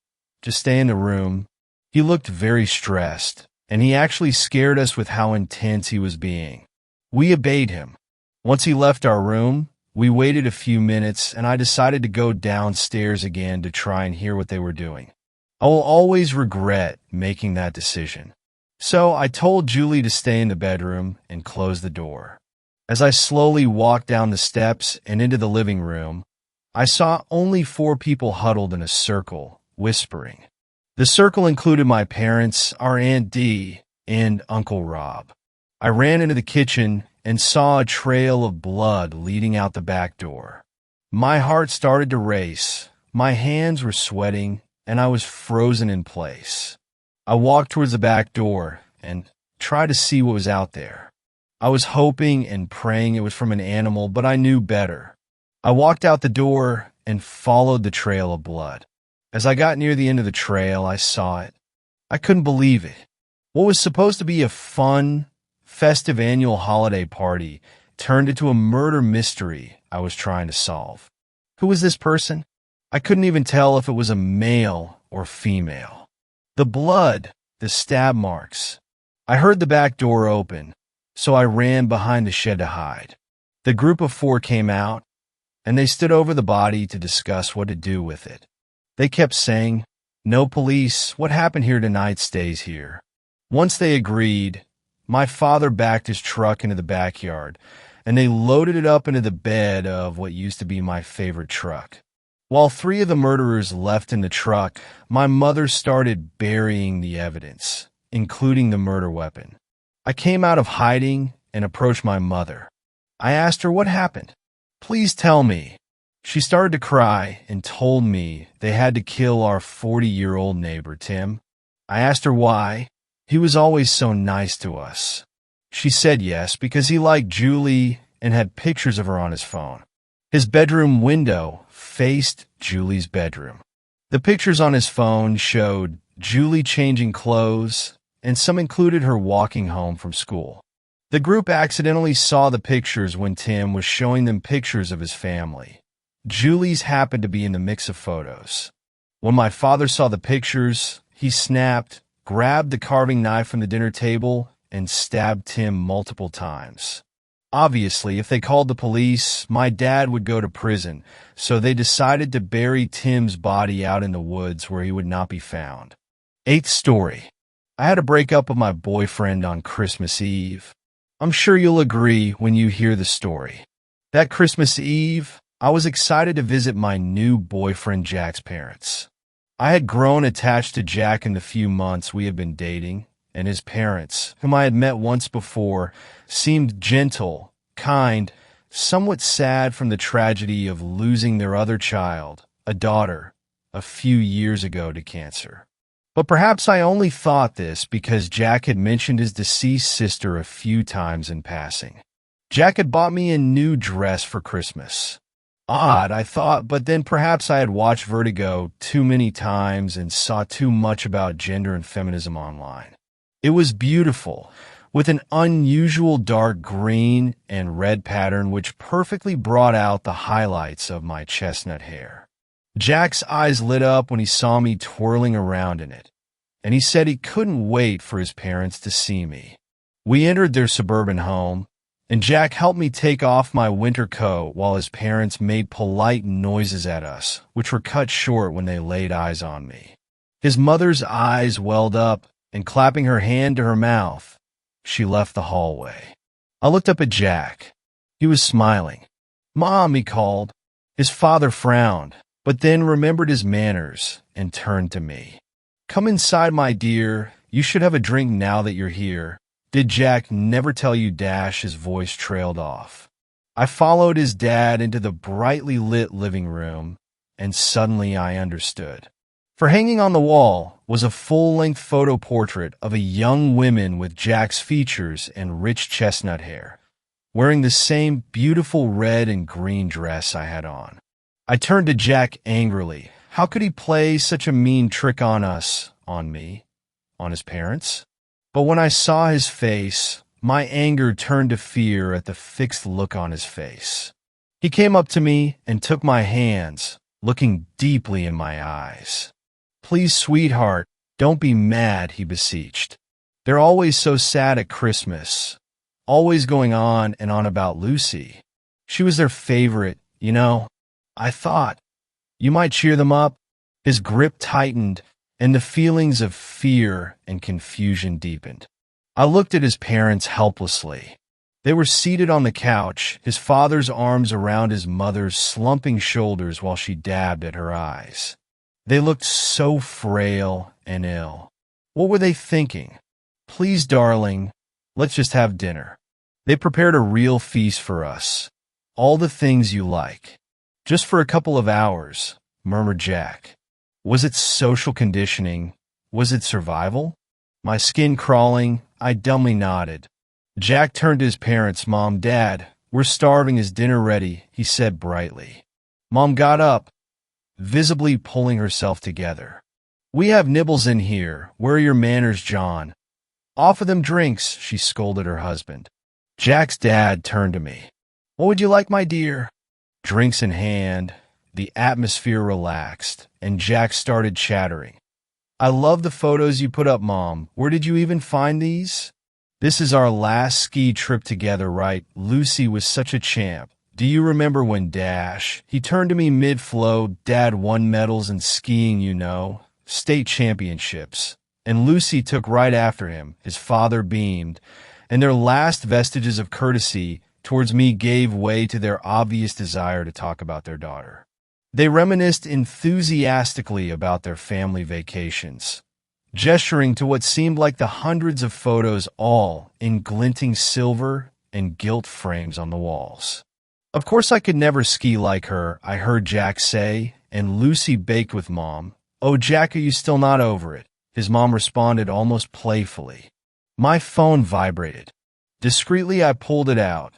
Just stay in the room. He looked very stressed, and he actually scared us with how intense he was being. We obeyed him. Once he left our room, we waited a few minutes, and I decided to go downstairs again to try and hear what they were doing. I will always regret making that decision. So I told Julie to stay in the bedroom and close the door. As I slowly walked down the steps and into the living room, I saw only 4 people huddled in a circle, whispering. The circle included my parents, our Aunt Dee, and Uncle Rob. I ran into the kitchen and saw a trail of blood leading out the back door. My heart started to race, my hands were sweating, and I was frozen in place. I walked towards the back door and tried to see what was out there. I was hoping and praying it was from an animal, but I knew better. I walked out the door and followed the trail of blood. As I got near the end of the trail, I saw it. I couldn't believe it. What was supposed to be a fun, festive annual holiday party turned into a murder mystery I was trying to solve. Who was this person? I couldn't even tell if it was a male or female. The blood, the stab marks. I heard the back door open, so I ran behind the shed to hide. The group of 4 came out, and they stood over the body to discuss what to do with it. They kept saying, "No police, what happened here tonight stays here." Once they agreed, my father backed his truck into the backyard, and they loaded it up into the bed of what used to be my favorite truck. While 3 of the murderers left in the truck, my mother started burying the evidence, including the murder weapon. I came out of hiding and approached my mother. I asked her what happened. "Please tell me." She started to cry and told me they had to kill our 40-year-old neighbor, Tim. I asked her why. He was always so nice to us. She said yes, because he liked Julie and had pictures of her on his phone. His bedroom window faced Julie's bedroom. The pictures on his phone showed Julie changing clothes, and some included her walking home from school. The group accidentally saw the pictures when Tim was showing them pictures of his family. Julie's happened to be in the mix of photos. When my father saw the pictures, he snapped, grabbed the carving knife from the dinner table, and stabbed Tim multiple times. Obviously, if they called the police, my dad would go to prison, so they decided to bury Tim's body out in the woods where he would not be found. 8th story. I had to break up with my boyfriend on Christmas Eve. I'm sure you'll agree when you hear the story. That Christmas Eve, I was excited to visit my new boyfriend Jack's parents. I had grown attached to Jack in the few months we had been dating, and his parents, whom I had met once before, seemed gentle, kind, somewhat sad from the tragedy of losing their other child, a daughter, a few years ago to cancer. But perhaps I only thought this because Jack had mentioned his deceased sister a few times in passing. Jack had bought me a new dress for Christmas. Odd, I thought, but then perhaps I had watched Vertigo too many times and saw too much about gender and feminism online. It was beautiful, with an unusual dark green and red pattern which perfectly brought out the highlights of my chestnut hair. Jack's eyes lit up when he saw me twirling around in it, and he said he couldn't wait for his parents to see me. We entered their suburban home, and Jack helped me take off my winter coat while his parents made polite noises at us, which were cut short when they laid eyes on me. His mother's eyes welled up, and clapping her hand to her mouth, she left the hallway. I looked up at Jack. He was smiling. "Mom," he called. His father frowned, but then remembered his manners and turned to me. "Come inside, my dear. You should have a drink now that you're here. Did Jack never tell you?" His voice trailed off. I followed his dad into the brightly lit living room, and suddenly I understood. For hanging on the wall was a full-length photo portrait of a young woman with Jack's features and rich chestnut hair, wearing the same beautiful red and green dress I had on. I turned to Jack angrily. How could he play such a mean trick on us, on me, on his parents? But when I saw his face, my anger turned to fear at the fixed look on his face. He came up to me and took my hands, looking deeply in my eyes. "Please, sweetheart, don't be mad," he beseeched. "They're always so sad at Christmas, always going on and on about Lucy. She was their favorite, you know. I thought you might cheer them up." His grip tightened, and the feelings of fear and confusion deepened. I looked at his parents helplessly. They were seated on the couch, his father's arms around his mother's slumping shoulders while she dabbed at her eyes. They looked so frail and ill. What were they thinking? "Please, darling, let's just have dinner." They prepared a real feast for us. "All the things you like." "Just for a couple of hours," murmured Jack. Was it social conditioning? Was it survival? My skin crawling, I dumbly nodded. Jack turned to his parents. "Mom, Dad, we're starving. Is dinner ready?" he said brightly. Mom got up, visibly pulling herself together. "We have nibbles in here. Where are your manners, John? Offer them drinks," she scolded her husband. Jack's dad turned to me. "What would you like, my dear?" Drinks in hand, the atmosphere relaxed, and Jack started chattering. "I love the photos you put up, Mom. Where did you even find these? This is our last ski trip together, right? Lucy was such a champ. Do you remember when He turned to me mid-flow. "Dad won medals in skiing, you know. State championships. And Lucy took right after him." His father beamed, and their last vestiges of courtesy towards me gave way to their obvious desire to talk about their daughter. They reminisced enthusiastically about their family vacations, gesturing to what seemed like the hundreds of photos, all in glinting silver and gilt frames on the walls. "Of course I could never ski like her," I heard Jack say, and Lucy baked with Mom. "Oh, Jack, are you still not over it?" His mom responded almost playfully. My phone vibrated. Discreetly, I pulled it out,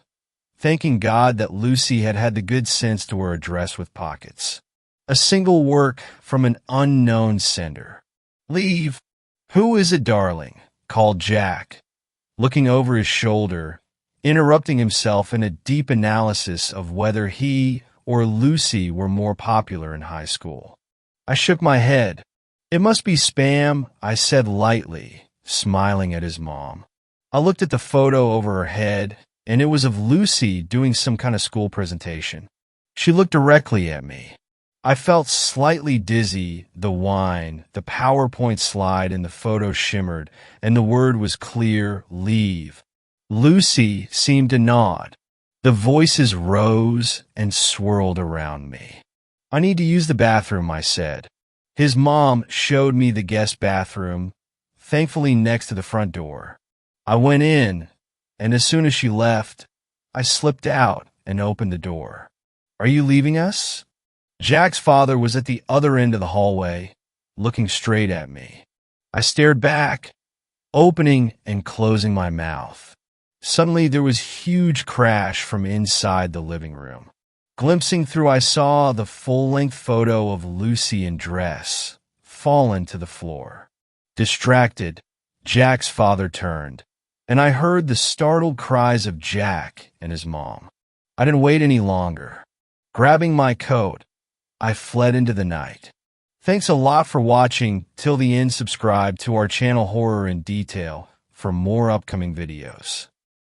thanking God that Lucy had had the good sense to wear a dress with pockets. A single work from an unknown sender. "Leave." "Who is it, darling?" called Jack, looking over his shoulder, interrupting himself in a deep analysis of whether he or Lucy were more popular in high school. I shook my head. "It must be spam," I said lightly, smiling at his mom. I looked at the photo over her head, and it was of Lucy doing some kind of school presentation. She looked directly at me. I felt slightly dizzy. The wine, the PowerPoint slide in the photo shimmered, and the word was clear: leave. Lucy seemed to nod. The voices rose and swirled around me. "I need to use the bathroom," I said. His mom showed me the guest bathroom, thankfully next to the front door. I went in, and as soon as she left, I slipped out and opened the door. "Are you leaving us?" Jack's father was at the other end of the hallway, looking straight at me. I stared back, opening and closing my mouth. Suddenly, there was huge crash from inside the living room. Glimpsing through, I saw the full-length photo of Lucy in dress fallen to the floor. Distracted, Jack's father turned, and I heard the startled cries of Jack and his mom. I didn't wait any longer. Grabbing my coat, I fled into the night. Thanks a lot for watching till the end. Subscribe to our channel Horror in Detail for more upcoming videos.